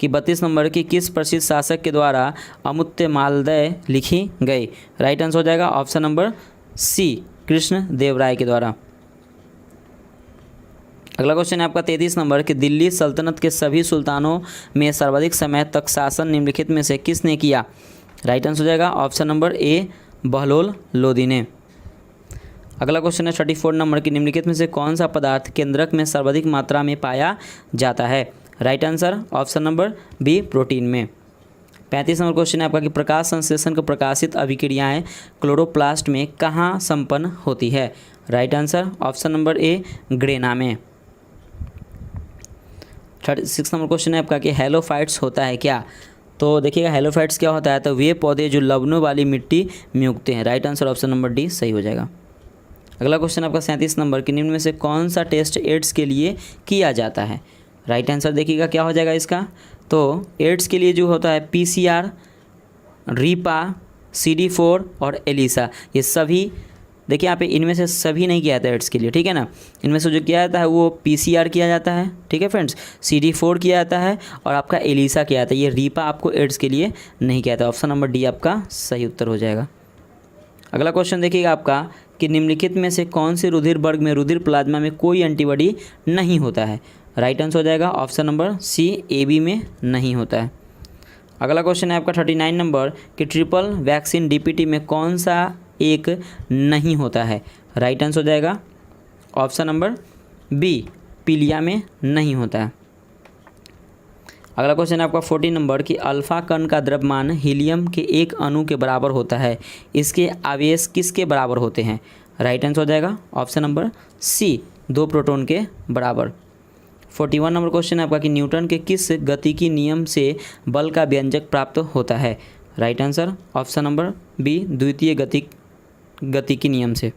कि 32 नंबर की, किस प्रसिद्ध शासक के द्वारा अमुत्य मालदय लिखी गई? राइट आंसर हो जाएगा ऑप्शन नंबर सी, कृष्ण देव राय के द्वारा। अगला क्वेश्चन है आपका 33 नंबर कि दिल्ली सल्तनत के सभी सुल्तानों में सर्वाधिक समय तक शासन निम्नलिखित में से किसने किया? राइट आंसर हो जाएगा ऑप्शन नंबर ए, बहलोल लोदी ने। अगला क्वेश्चन है 34 नंबर की, निम्नलिखित में से कौन सा पदार्थ केंद्रक में सर्वाधिक मात्रा में पाया जाता है? Right answer option number B, protein में। 35 नंबर क्वेश्चन है आपका कि प्रकाश संश्लेषण को प्रकाशित अभिक्रियाएं क्लोरोप्लास्ट में कहाँ संपन्न होती है? राइट आंसर ऑप्शन नंबर ए, ग्रेना में। 36 नंबर क्वेश्चन है आपका कि हेलोफाइट्स होता है क्या? तो देखिएगा हेलोफाइट्स क्या होता है, तो वे पौधे जो लवणों वाली मिट्टी में उगते हैं। Right answer option number D सही हो जाएगा। अगला क्वेश्चन आपका 37 नंबर की, निम्न में से कौन सा टेस्ट एड्स के लिए किया जाता है? राइट आंसर देखिएगा क्या हो जाएगा इसका, तो एड्स के लिए जो होता है PCR, रीपा, CD4 और एलिसा, ये सभी देखिए यहाँ पे इनमें से सभी नहीं किया जाता है एड्स के लिए। ठीक है ना, इनमें से जो किया जाता है वो PCR किया जाता है, ठीक है फ्रेंड्स, CD4 किया जाता है और आपका एलिसा किया जाता है। ये रीपा आपको एड्स के लिए नहीं किया जाता। ऑप्शन नंबर डी आपका सही उत्तर हो जाएगा। अगला क्वेश्चन देखिएगा आपका कि निम्नलिखित में से कौन से रुधिर वर्ग में रुधिर प्लाज्मा में कोई एंटीबॉडी नहीं होता है? राइट आंसर हो जाएगा ऑप्शन नंबर सी, AB में नहीं होता है। अगला क्वेश्चन है आपका 39 नंबर कि ट्रिपल वैक्सीन DPT में कौन सा एक नहीं होता है? राइट आंसर हो जाएगा ऑप्शन नंबर बी, पीलिया में नहीं होता है। अगला क्वेश्चन है आपका 40 नंबर कि अल्फा कण का द्रव्यमान हीलियम के एक अणु के बराबर होता है, इसके आवेश किसके बराबर होते हैं? राइट आंसर हो जाएगा ऑप्शन नंबर सी, 2 प्रोटॉन के बराबर। 41 नंबर क्वेश्चन है आपका कि न्यूटन के किस गतिकी नियम से बल का व्यंजक प्राप्त होता है? Right answer option number B, द्वितीय गतिकी नियम से।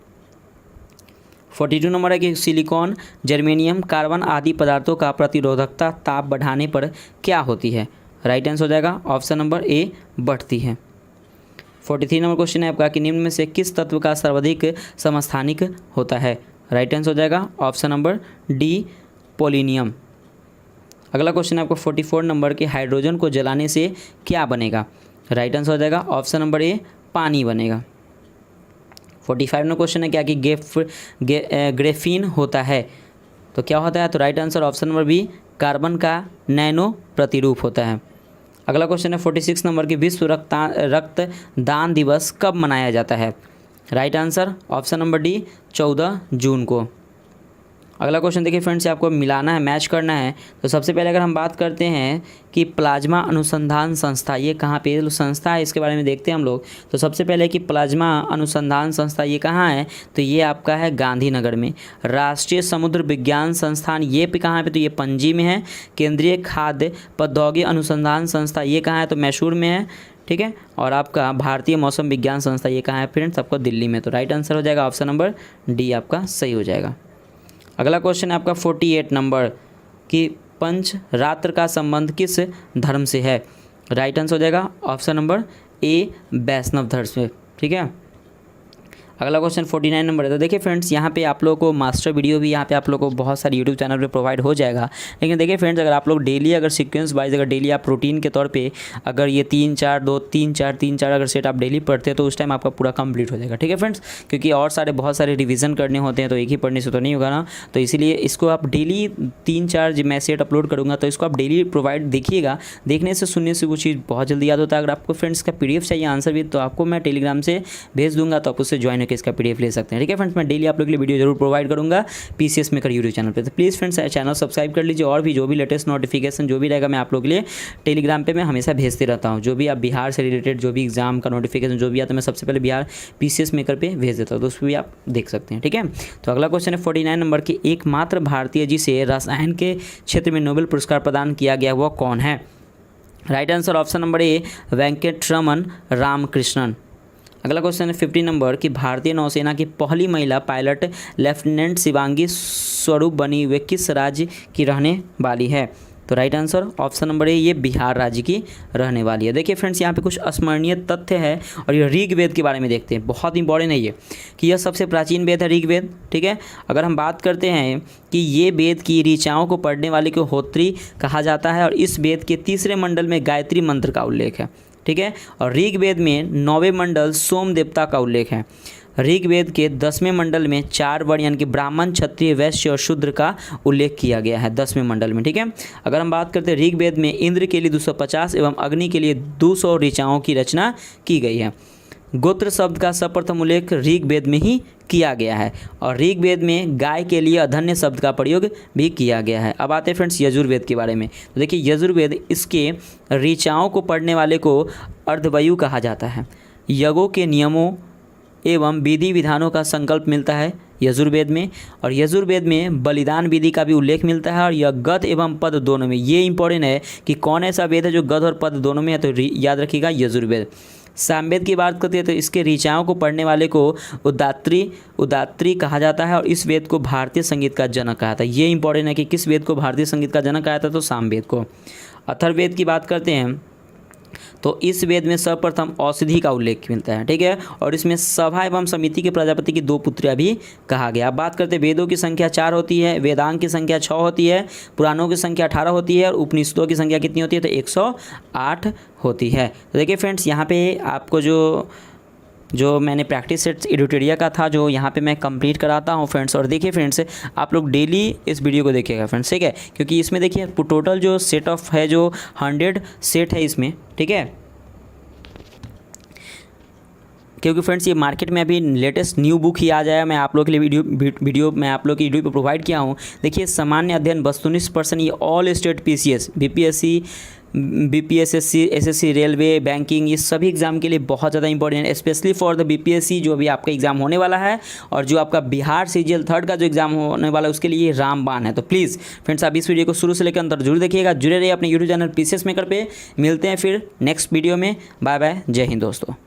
42 नंबर है कि सिलिकॉन, जर्मेनियम, कार्बन आदि पदार्थों का प्रतिरोधकता ताप बढ़ाने पर क्या होती है? राइट आंसर हो जाएगा ऑप्शन नंबर ए, बढ़ती है। 43 नंबर क्वेश्चन है आपका कि निम्न में से किस तत्व का सर्वाधिक समस्थानिक होता है? राइट आंसर हो जाएगा ऑप्शन नंबर डी, पोलिनियम। अगला क्वेश्चन है आपको 44 नंबर के हाइड्रोजन को जलाने से क्या बनेगा? राइट आंसर हो जाएगा ऑप्शन नंबर ए, पानी बनेगा। 45 नंबर क्वेश्चन है क्या कि ग्रेफीन होता है, तो क्या होता है? तो right answer option number B, carbon का नैनो प्रतिरूप होता है। अगला क्वेश्चन है 46 नंबर की, विश्व रक्तदान दिवस कब मनाया जाता है? Right answer option number D, 14 जून को। अगला क्वेश्चन देखिए फ्रेंड्स, आपको मिलाना है, मैच करना है। तो सबसे पहले अगर हम बात करते हैं कि प्लाज्मा अनुसंधान संस्था ये कहाँ पे संस्था है, इसके बारे में देखते हैं हम लोग। तो सबसे पहले कि प्लाज्मा अनुसंधान संस्था ये कहाँ है, तो ये आपका है गांधीनगर में। राष्ट्रीय समुद्र विज्ञान संस्थान ये पे कहाँ पे, तो ये पणजी में है। केंद्रीय खाद्य प्रौद्योगिकी अनुसंधान संस्था ये कहाँ है, तो मैसूर में है, ठीक है। और आपका भारतीय मौसम विज्ञान संस्था ये कहाँ है फ्रेंड्स, आपको दिल्ली में। तो राइट आंसर हो जाएगा ऑप्शन नंबर डी आपका सही हो जाएगा। अगला क्वेश्चन है आपका 48 नंबर कि पंचरात्र का संबंध किस धर्म से है। राइट आंसर हो जाएगा ऑप्शन नंबर ए वैष्णव धर्म से, ठीक है। अगला क्वेश्चन 49 नंबर है। तो देखिए फ्रेंड्स, यहाँ पे आप लोगों को मास्टर वीडियो भी यहाँ पे आप लोगों को बहुत सारी यूट्यूब चैनल पे प्रोवाइड हो जाएगा। लेकिन देखिए फ्रेंड्स, अगर आप लोग डेली अगर सीक्वेंस वाइज अगर डेली आप रूटीन के तौर पे अगर ये 3-4-2-3-4 अगर सेट आप डेली पढ़ते हैं तो उस टाइम आपका पूरा कंप्लीट हो जाएगा, ठीक है फ्रेंड्स। क्योंकि और बहुत सारे रिविजन करने होते हैं, तो एक ही पढ़ने से तो नहीं होगा ना। तो इसीलिए इसको आप डेली 3-4 मैं सेट अपलोड करूँगा, तो इसको आप डेली प्रोवाइड देखिएगा। देखने से सुनने से कुछ चीज़ बहुत जल्दी याद होता है। अगर आपको फ्रेंड्स का PDF चाहिए आंसर भी, तो आपको मैं टेलीग्राम से भेज दूँगा, तो आप उससे ज्वाइन होकर इसका PDF ले सकते हैं, ठीक है फ्रेंड्स। मैं डेली आप लोग के लिए वीडियो जरूर प्रोवाइड करूंगा PCS मेकर यूट्यूब चैनल पे। तो प्लीज़ फ्रेंड्स चैनल सब्सक्राइब कर लीजिए, और भी जो भी लेटेस्ट नोटिफिकेशन जो भी रहेगा मैं आप लोग के लिए टेलीग्राम पे मैं हमेशा भेजते रहता हूँ। जो भी आप बिहार से रिलेटेड जो भी एग्जाम का नोटिफिकेशन जो भी आता है, मैं सबसे पहले बिहार PCS मेकर पे भेज देता हूँ, तो उस पर भी आप देख सकते हैं, ठीक है। तो अगला क्वेश्चन है 49 नंबर की एकमात्र भारतीय जिसे रसायन के क्षेत्र में नोबेल पुरस्कार प्रदान किया गया वह कौन है। राइट आंसर ऑप्शन नंबर ए वेंकटरमन रामकृष्णन। अगला क्वेश्चन है 50 नंबर कि भारतीय नौसेना की पहली महिला पायलट लेफ्टिनेंट शिवांगी स्वरूप बनी वे किस राज्य की रहने वाली है। तो राइट आंसर ऑप्शन नंबर ए ये बिहार राज्य की रहने वाली है। देखिए फ्रेंड्स, यहाँ पे कुछ अस्मरणीय तथ्य है, और ये ऋग्वेद के बारे में देखते हैं। बहुत इंपॉर्टेंट है ये कि यह सबसे प्राचीन वेद है ऋग्वेद, ठीक है। अगर हम बात करते हैं कि ये वेद की ऋचाओं को पढ़ने वाले को होत्री कहा जाता है, और इस वेद के तीसरे मंडल में गायत्री मंत्र का उल्लेख है, ठीक है। और ऋग्वेद में 9वें मंडल सोम देवता का उल्लेख है। ऋग्वेद के 10वें मंडल में 4 वर्ण यानी कि ब्राह्मण, क्षत्रिय, वैश्य और शूद्र का उल्लेख किया गया है 10वें मंडल में, ठीक है। अगर हम बात करते हैं ऋग्वेद में इंद्र के लिए 250 एवं अग्नि के लिए 200 ऋचाओं की रचना की गई है। गोत्र शब्द का सर्वप्रथम उल्लेख ऋग्वेद में ही किया गया है, और ऋग्वेद में गाय के लिए अधन्य शब्द का प्रयोग भी किया गया है। अब आते हैं फ्रेंड्स यजुर्वेद के बारे में। तो देखिए यजुर्वेद इसके ऋचाओं को पढ़ने वाले को अर्धवयु कहा जाता है। यज्ञों के नियमों एवं विधि विधानों का संकल्प मिलता है यजुर्वेद में, और यजुर्वेद में बलिदान विधि का भी उल्लेख मिलता है, और यह गद एवं पद दोनों में। ये इंपॉर्टेंट है कि कौन ऐसा वेद है जो गद और पद दोनों में है, तो याद रखिएगा यजुर्वेद। सामवेद की बात करते हैं तो इसके ऋचाओं को पढ़ने वाले को उदात्री कहा जाता है, और इस वेद को भारतीय संगीत का जनक कहा था। ये इंपॉर्टेंट है कि किस वेद को भारतीय संगीत का जनक कहा था, तो सामवेद को। अथर्ववेद की बात करते हैं तो इस वेद में सर्वप्रथम औषधि का उल्लेख मिलता है, ठीक है। और इसमें सभा एवं समिति के प्रजापति की 2 पुत्रियां भी कहा गया। अब बात करते हैं वेदों की संख्या 4 होती है, वेदांग की संख्या 6 होती है, पुराणों की संख्या 18 होती है, और उपनिषदों की संख्या कितनी होती है, तो 108 होती है। तो देखिए फ्रेंड्स, यहाँ पे आपको जो मैंने प्रैक्टिस सेट एडिटोरिया का था जो यहाँ पे मैं कंप्लीट कराता हूँ फ्रेंड्स। और देखिए फ्रेंड्स, आप लोग डेली इस वीडियो को देखिएगा फ्रेंड्स, ठीक है। क्योंकि इसमें देखिए टोटल जो सेट ऑफ है जो 100 सेट है इसमें, ठीक है। क्योंकि फ्रेंड्स ये मार्केट में अभी लेटेस्ट न्यू बुक ही आ जाएगा, मैं आप लोग के लिए वीडियो मैं आप लोग की वीडियो पर प्रोवाइड किया हूँ। देखिए सामान्य अध्ययन वस्तुनिष्ठ पर्सन, ये all state PCS BPSC BPSSC SSC railway banking ये सभी एग्ज़ाम के लिए बहुत ज़्यादा इंपॉर्टेंट है, स्पेशली फॉर द BPSC जो अभी आपका एग्ज़ाम होने वाला है, और जो आपका बिहार CGL 3rd का जो एग्ज़ाम होने वाला है उसके लिए ये रामबाण है। तो प्लीज़ फ्रेंड्स आप इस वीडियो को शुरू से लेकर अंतर जरूर देखिएगा, जुड़े रहिए अपने यूट्यूब चैनल PCS मेकर पे। मिलते हैं फिर नेक्स्ट वीडियो में, बाय बाय, जय हिंद दोस्तों।